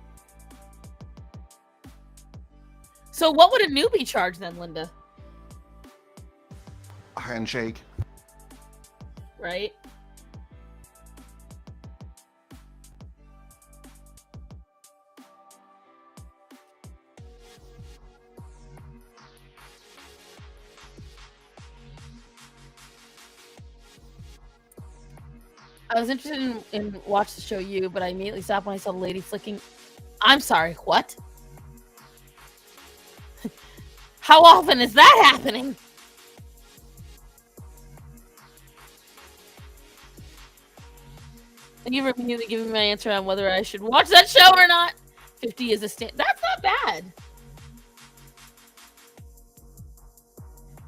So what would a newbie charge then, Linda? A handshake. Right? I was interested in watch the show You, but I immediately stopped when I saw the lady flicking. I'm sorry, what? How often is that happening? Thank you for immediately giving me my answer on whether I should watch that show or not. 50 is a stand. That's not bad.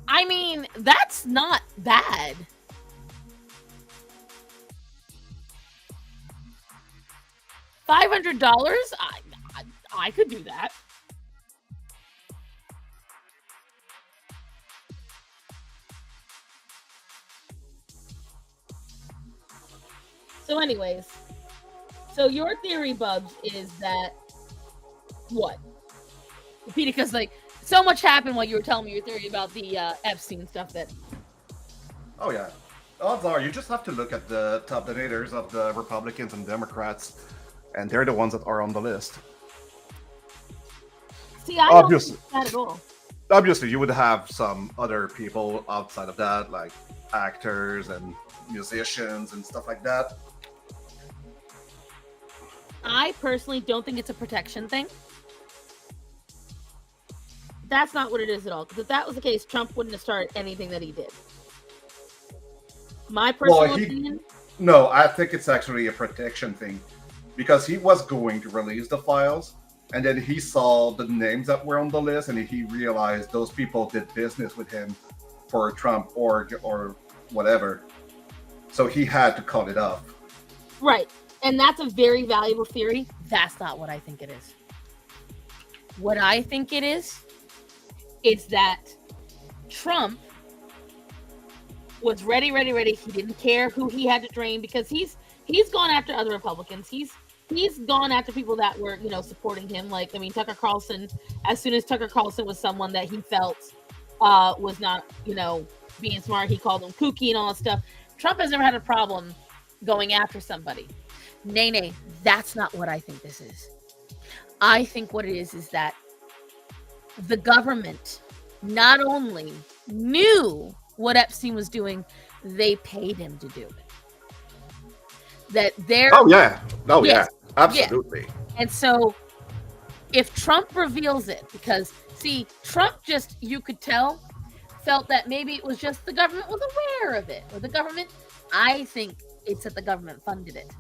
I mean, that's not bad. $500? I could do that. So anyways, so your theory, Bubs, is that what? Repeat it, because like So much happened while you were telling me your theory about the Epstein stuff. That Oh yeah. Odds are you just have to look at the top donators of the Republicans and Democrats, and they're the ones that are on the list. see, I Obviously, don't think that at all. obviously, you would have some other people outside of that, like actors and musicians and stuff like that. I personally don't think it's a protection thing. That's not what it is at all. Because if that was the case, Trump wouldn't have started anything that he did. My personal opinion. No, I think it's actually a protection thing because he was going to release the files, and then he saw the names that were on the list, and he realized those people did business with him for Trump or whatever. So he had to cut it off. Right. And that's a very valuable theory. That's not what I think it is. What I think it is that Trump was ready. He didn't care who he had to drain because he's gone after other Republicans. He's gone after people that were, supporting him. Like, I mean, Tucker Carlson, as soon as Tucker Carlson was someone that he felt was not, being smart, he called him kooky and all that stuff. Trump has never had a problem going after somebody. Nay, that's not what I think this is. I think what it is that the government not only knew what Epstein was doing, they paid him to do it. That they're yeah, yes, absolutely. Yeah. And so if Trump reveals it, because see, Trump just, you could tell, felt that maybe it was just the government was aware of it, or the government, I think it's that the government funded it.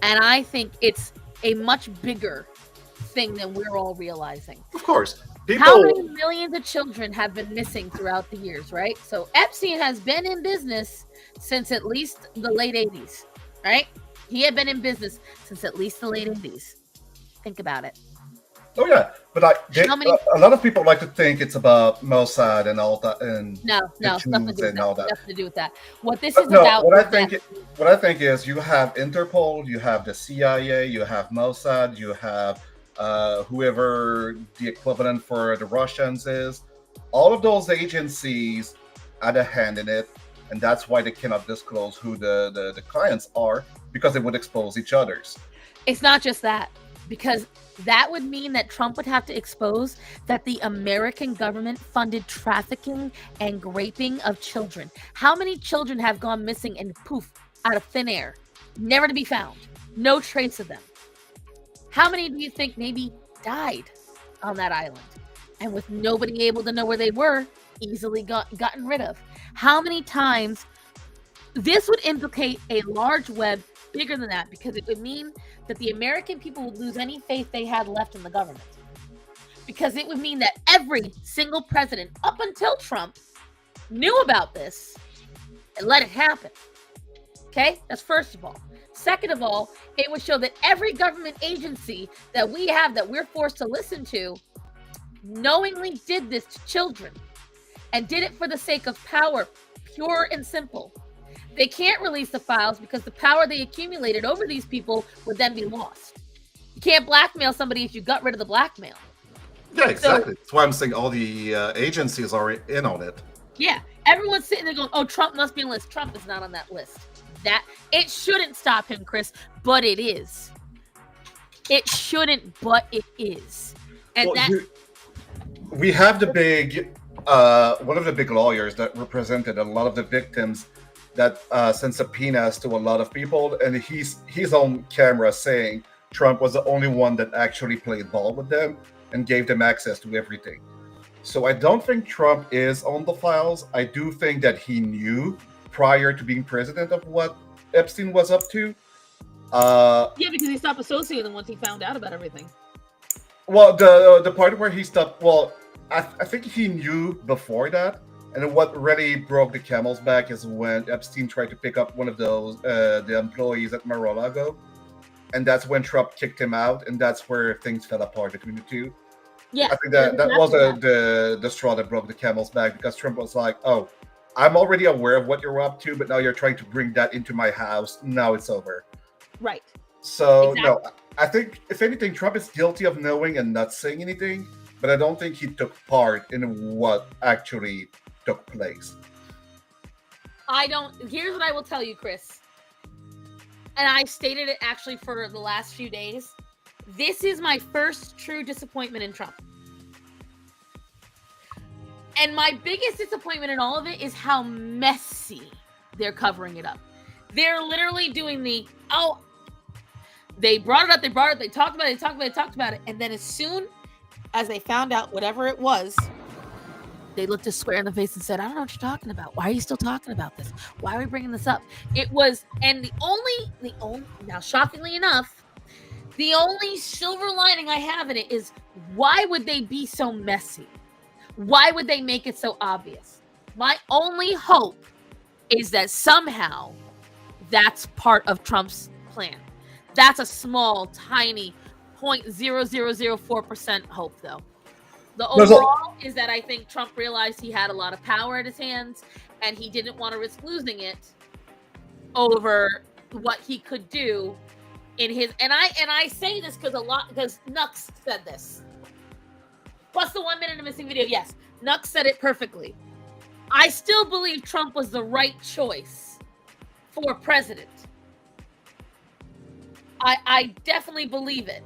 And I think it's a much bigger thing than we're all realizing. Of course. How many millions of children have been missing throughout the years, right? So Epstein has been in business since at least the late 80s, right? He had been in business since at least the late 80s. Think about it. Oh yeah, but a lot of people like to think it's about Mossad and all that, and no, nothing to do with that. All that. Nothing to do with that. What this is about. What I think is you have Interpol, you have the CIA, you have Mossad, you have whoever the equivalent for the Russians is. All of those agencies had a hand in it, and that's why they cannot disclose who the clients are, because it would expose each other's. It's not just that, because that would mean that Trump would have to expose that the American government funded trafficking and raping of children. How many children have gone missing and poof, out of thin air, never to be found, no trace of them? How many do you think maybe died on that island, and with nobody able to know where they were, easily gotten rid of? How many times? This would implicate a large web bigger than that, because it would mean that the American people would lose any faith they had left in the government. Because it would mean that every single president up until Trump knew about this and let it happen. Okay? That's first of all. Second of all, it would show that every government agency that we have that we're forced to listen to knowingly did this to children and did it for the sake of power, pure and simple. They can't release the files because the power they accumulated over these people would then be lost. You can't blackmail somebody if you got rid of the blackmail. Yeah, exactly. That's why I'm saying all the agencies are in on it. Yeah, everyone's sitting there going, "Oh, Trump must be on the list." Trump is not on that list. That it shouldn't stop him, Chris, but it is. It shouldn't, but it is. And we have the big one of the big lawyers that represented a lot of the victims that sent subpoenas to a lot of people, and he's on camera saying Trump was the only one that actually played ball with them and gave them access to everything. So I don't think Trump is on the files. I do think that he knew prior to being president of what Epstein was up to. Yeah, because he stopped associating them once he found out about everything. Well, the part where he stopped, well, I think he knew before that. And what really broke the camel's back is when Epstein tried to pick up one of those the employees at Mar-a-Lago, and that's when Trump kicked him out, and that's where things fell apart between the two. Yeah, I think that was the straw that broke the camel's back, because Trump was like, "Oh, I'm already aware of what you're up to, but now you're trying to bring that into my house. Now it's over." Right. So exactly. No, I think if anything, Trump is guilty of knowing and not saying anything. but I don't think he took part in what actually took place. Here's what I will tell you, Chris. And I stated it actually for the last few days. This is my first true disappointment in Trump. And my biggest disappointment in all of it is how messy they're covering it up. They're literally doing they brought it up, they talked about it. And then as soon as they found out whatever it was, they looked us square in the face and said, I don't know what you're talking about. Why are you still talking about this? Why are we bringing this up? It was, and the only, now shockingly enough, the only silver lining I have in it is, why would they be so messy? Why would they make it so obvious? My only hope is that somehow that's part of Trump's plan. That's a small, tiny 0.0004% hope, though. The overall is that I think Trump realized he had a lot of power at his hands, and he didn't want to risk losing it over what he could do in his. And I say this because Nux said this. Plus the 1 minute of missing video. Yes, Nux said it perfectly. I still believe Trump was the right choice for president. I definitely believe it.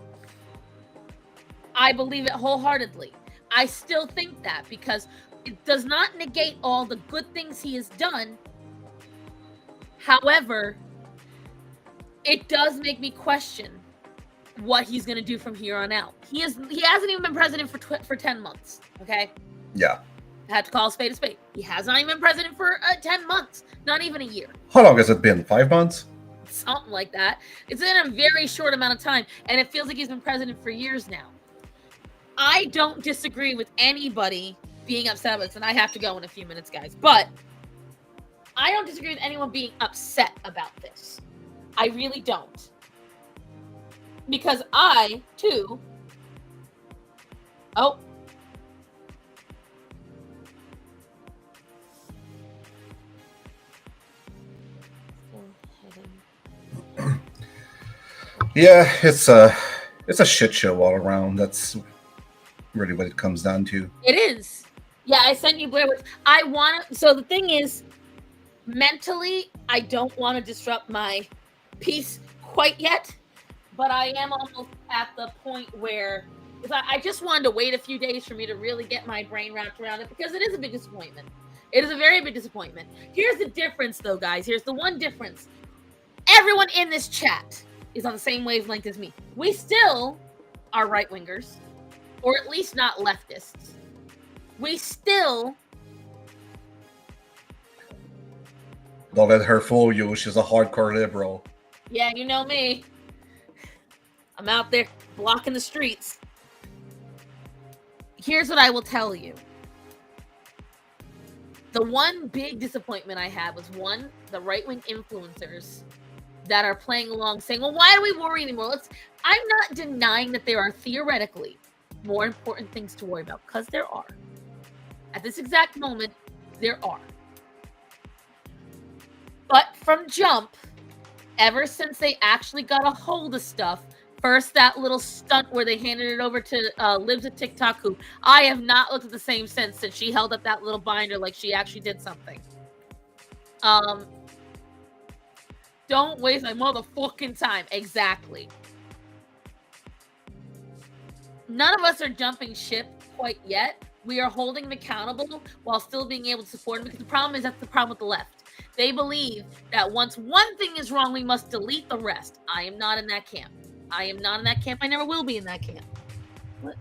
I believe it wholeheartedly. I still think that, because it does not negate all the good things he has done. However, it does make me question what he's going to do from here on out. He hasn't even been president for 10 months, okay? Yeah. I had to call a spade a spade. He has not even been president for 10 months, not even a year. How long has it been? 5 months? Something like that. It's in a very short amount of time, and it feels like he's been president for years now. I don't disagree with anybody being upset about this, and I have to go in a few minutes, guys. But I don't disagree with anyone being upset about this. I really don't. Because I, too... Oh. Yeah, it's a shit show all around. That's really what it comes down to. It is. Yeah, I sent you Blair Witch. So the thing is, mentally, I don't want to disrupt my peace quite yet, but I am almost at the point where I just wanted to wait a few days for me to really get my brain wrapped around it, because it is a big disappointment. It is a very big disappointment. Here's the difference, though, guys. Here's the one difference. Everyone in this chat is on the same wavelength as me. We still are right-wingers, or at least not leftists. We still... Don't let her fool you. She's a hardcore liberal. Yeah, you know me. I'm out there blocking the streets. Here's what I will tell you. The one big disappointment I had was, one, the right-wing influencers that are playing along saying, well, why do we worry anymore? I'm not denying that there are theoretically more important things to worry about, because there are. At this exact moment, there are. But from jump, ever since they actually got a hold of stuff, first that little stunt where they handed it over to Lives at TikTok, who I have not looked at the same since she held up that little binder like she actually did something. Don't waste my motherfucking time. Exactly. None of us are jumping ship quite yet. We are holding them accountable while still being able to support them, because the problem is, that's the problem with the left. They believe that once one thing is wrong, we must delete the rest. I am not in that camp. I am not in that camp. I never will be in that camp. What?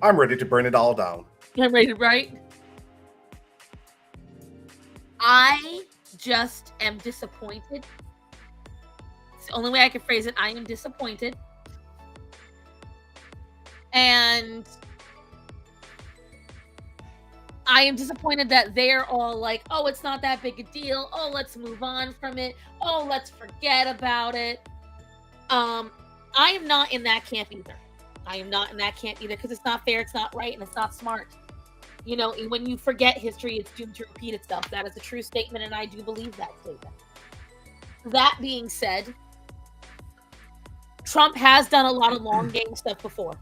I'm ready to burn it all down. I'm ready to write. I just am disappointed. It's the only way I can phrase it. I am disappointed. And I am disappointed that they're all like, oh, it's not that big a deal. Oh, let's move on from it. Oh, let's forget about it. I am not in that camp either. I am not in that camp either, because it's not fair, it's not right, and it's not smart. You know, when you forget history, it's doomed to repeat itself. That is a true statement, and I do believe that statement. That being said, Trump has done a lot of long game stuff before.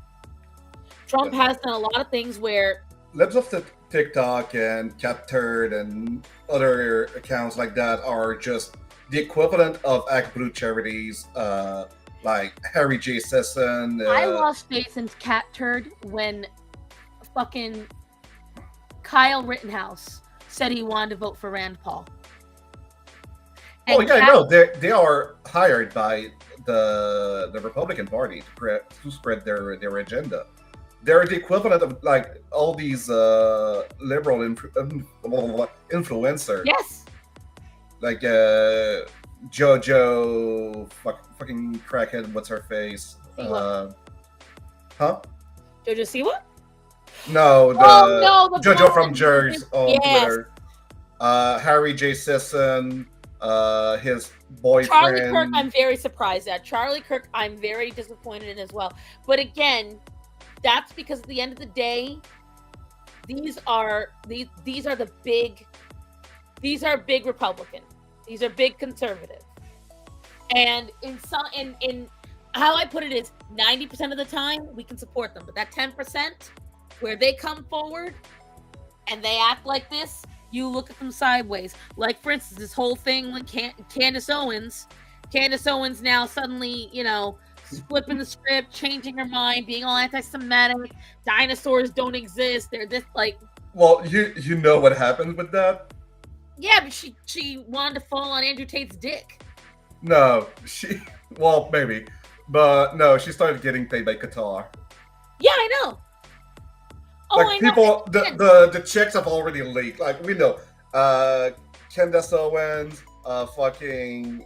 Trump has done a lot of things where Libs of TikTok and CatTurd and other accounts like that are just the equivalent of Act Blue charities, like Harry J. Sisson. I lost faith in CatTurd when fucking Kyle Rittenhouse said he wanted to vote for Rand Paul. Oh yeah, no, they are hired by the Republican Party to spread their agenda. They're the equivalent of like all these liberal influencers. Yes. Like JoJo, fucking crackhead. What's her face? Siwa. Huh? JoJo Siwa? No, the JoJo from Jersey on yes. Twitter. Harry J. Sisson. His boyfriend. Charlie Kirk, I'm very surprised at. Charlie Kirk, I'm very disappointed in as well. But again, that's because at the end of the day, these are big Republican. These are big conservative. And in how I put it is 90% of the time we can support them, but that 10% where they come forward and they act like this, you look at them sideways. Like, for instance, this whole thing with Candace Owens. Candace Owens now suddenly, flipping the script, changing her mind, being all anti-Semitic. Dinosaurs don't exist. They're this, like... Well, you know what happened with that? Yeah, but she wanted to fall on Andrew Tate's dick. No, well, maybe. But no, she started getting paid by Qatar. Yeah, I know. Like, people, the checks have already leaked. Like, we know, Candace Owens, fucking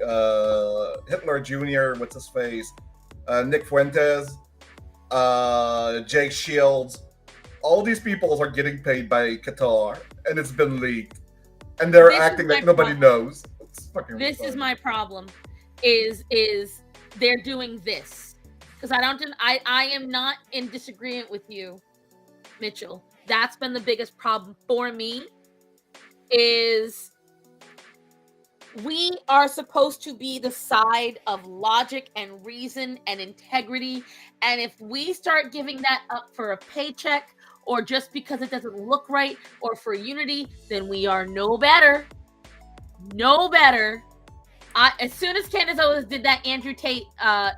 Hitler Jr., what's his face, Nick Fuentes, Jake Shields, all these people are getting paid by Qatar, and it's been leaked, and they're acting like nobody knows. It's fucking this funny. Is my problem, is they're doing this because I am not in disagreement with you, Mitchell. That's been the biggest problem for me, is we are supposed to be the side of logic and reason and integrity, and if we start giving that up for a paycheck or just because it doesn't look right or for unity, then we are no better. As soon as Candace Owens did that Andrew Tate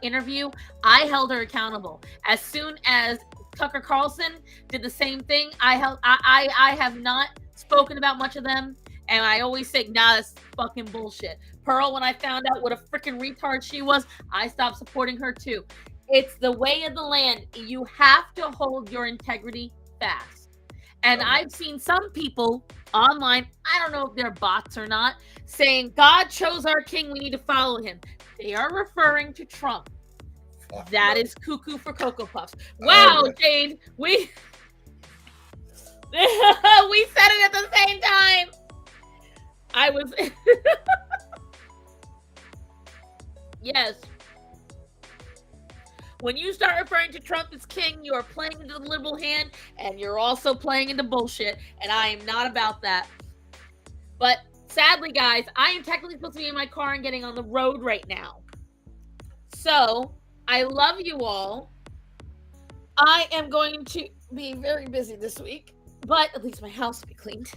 interview, I held her accountable. As soon as Tucker Carlson did the same thing, I have not spoken about much of them, and I always say, nah, that's fucking bullshit. Pearl, when I found out what a freaking retard she was, I stopped supporting her too. It's the way of the land. You have to hold your integrity fast. And I've seen some people online, I don't know if they're bots or not, saying, God chose our king, we need to follow him. They are referring to Trump. That is cuckoo for Cocoa Puffs. Wow, Jade, we said it at the same time. I was yes. When you start referring to Trump as king, you are playing into the liberal hand, and you're also playing into bullshit, and I am not about that. But sadly, guys, I am technically supposed to be in my car and getting on the road right now. So, I love you all. I am going to be very busy this week, but at least my house will be cleaned.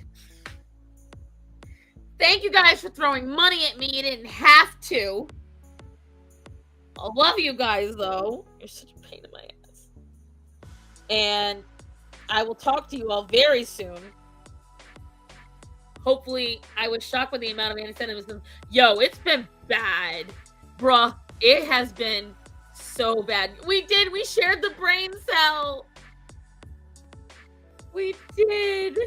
Thank you guys for throwing money at me. You didn't have to. I love you guys, though. You're such a pain in my ass. And I will talk to you all very soon. Hopefully, I was shocked with the amount of anti-Semitism. Yo, it's been bad. Bruh, it has been so bad. We shared the brain cell. We did.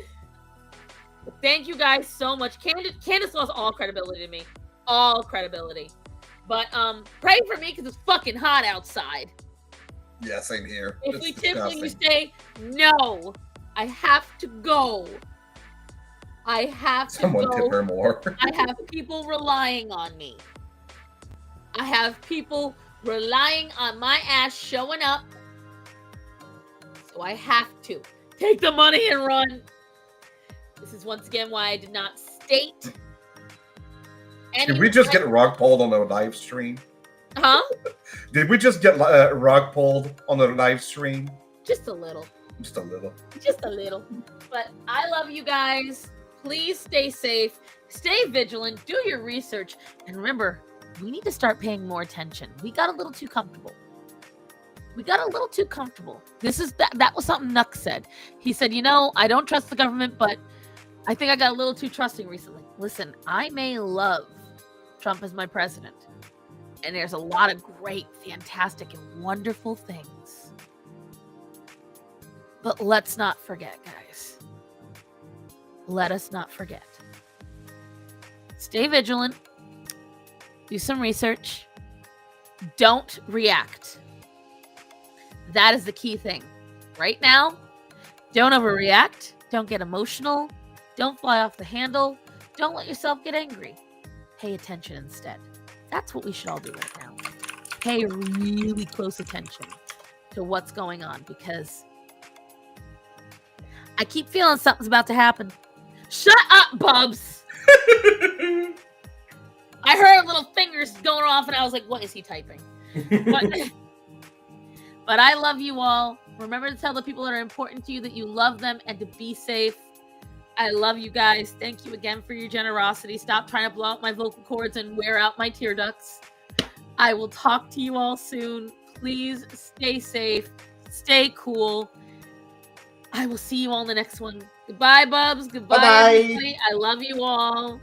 Thank you guys so much. Candace lost all credibility to me. All credibility. But pray for me because it's fucking hot outside. Yeah, same here. If we tip when you say no, I have to go. I have to Someone go. tip her more. I have people relying on me. I have people relying on my ass showing up. So I have to take the money and run. This is once again why I did not state. Did we just get rug pulled on a live stream? Huh? Did we just get rug pulled on a live stream? Just a little. Just a little. Just a little. But I love you guys. Please stay safe. Stay vigilant. Do your research. And remember, we need to start paying more attention. We got a little too comfortable. That was something Nuck said. He said, I don't trust the government, but I think I got a little too trusting recently. Listen, I may love Trump as my president. And there's a lot of great, fantastic, and wonderful things. But let's not forget, guys. Let us not forget. Stay vigilant. Do some research. Don't react. That is the key thing. Right now, don't overreact. Don't get emotional. Don't fly off the handle. Don't let yourself get angry. Pay attention instead. That's what we should all do right now. Pay really close attention to what's going on, because I keep feeling something's about to happen. Shut up, Bubs! I heard little fingers going off and I was like, what is he typing? But I love you all. Remember to tell the people that are important to you that you love them and to be safe. I love you guys. Thank you again for your generosity. Stop trying to blow out my vocal cords and wear out my tear ducts. I will talk to you all soon. Please stay safe. Stay cool. I will see you all in the next one. Goodbye, Bubs. Goodbye, Bye-bye. everybody. I love you all.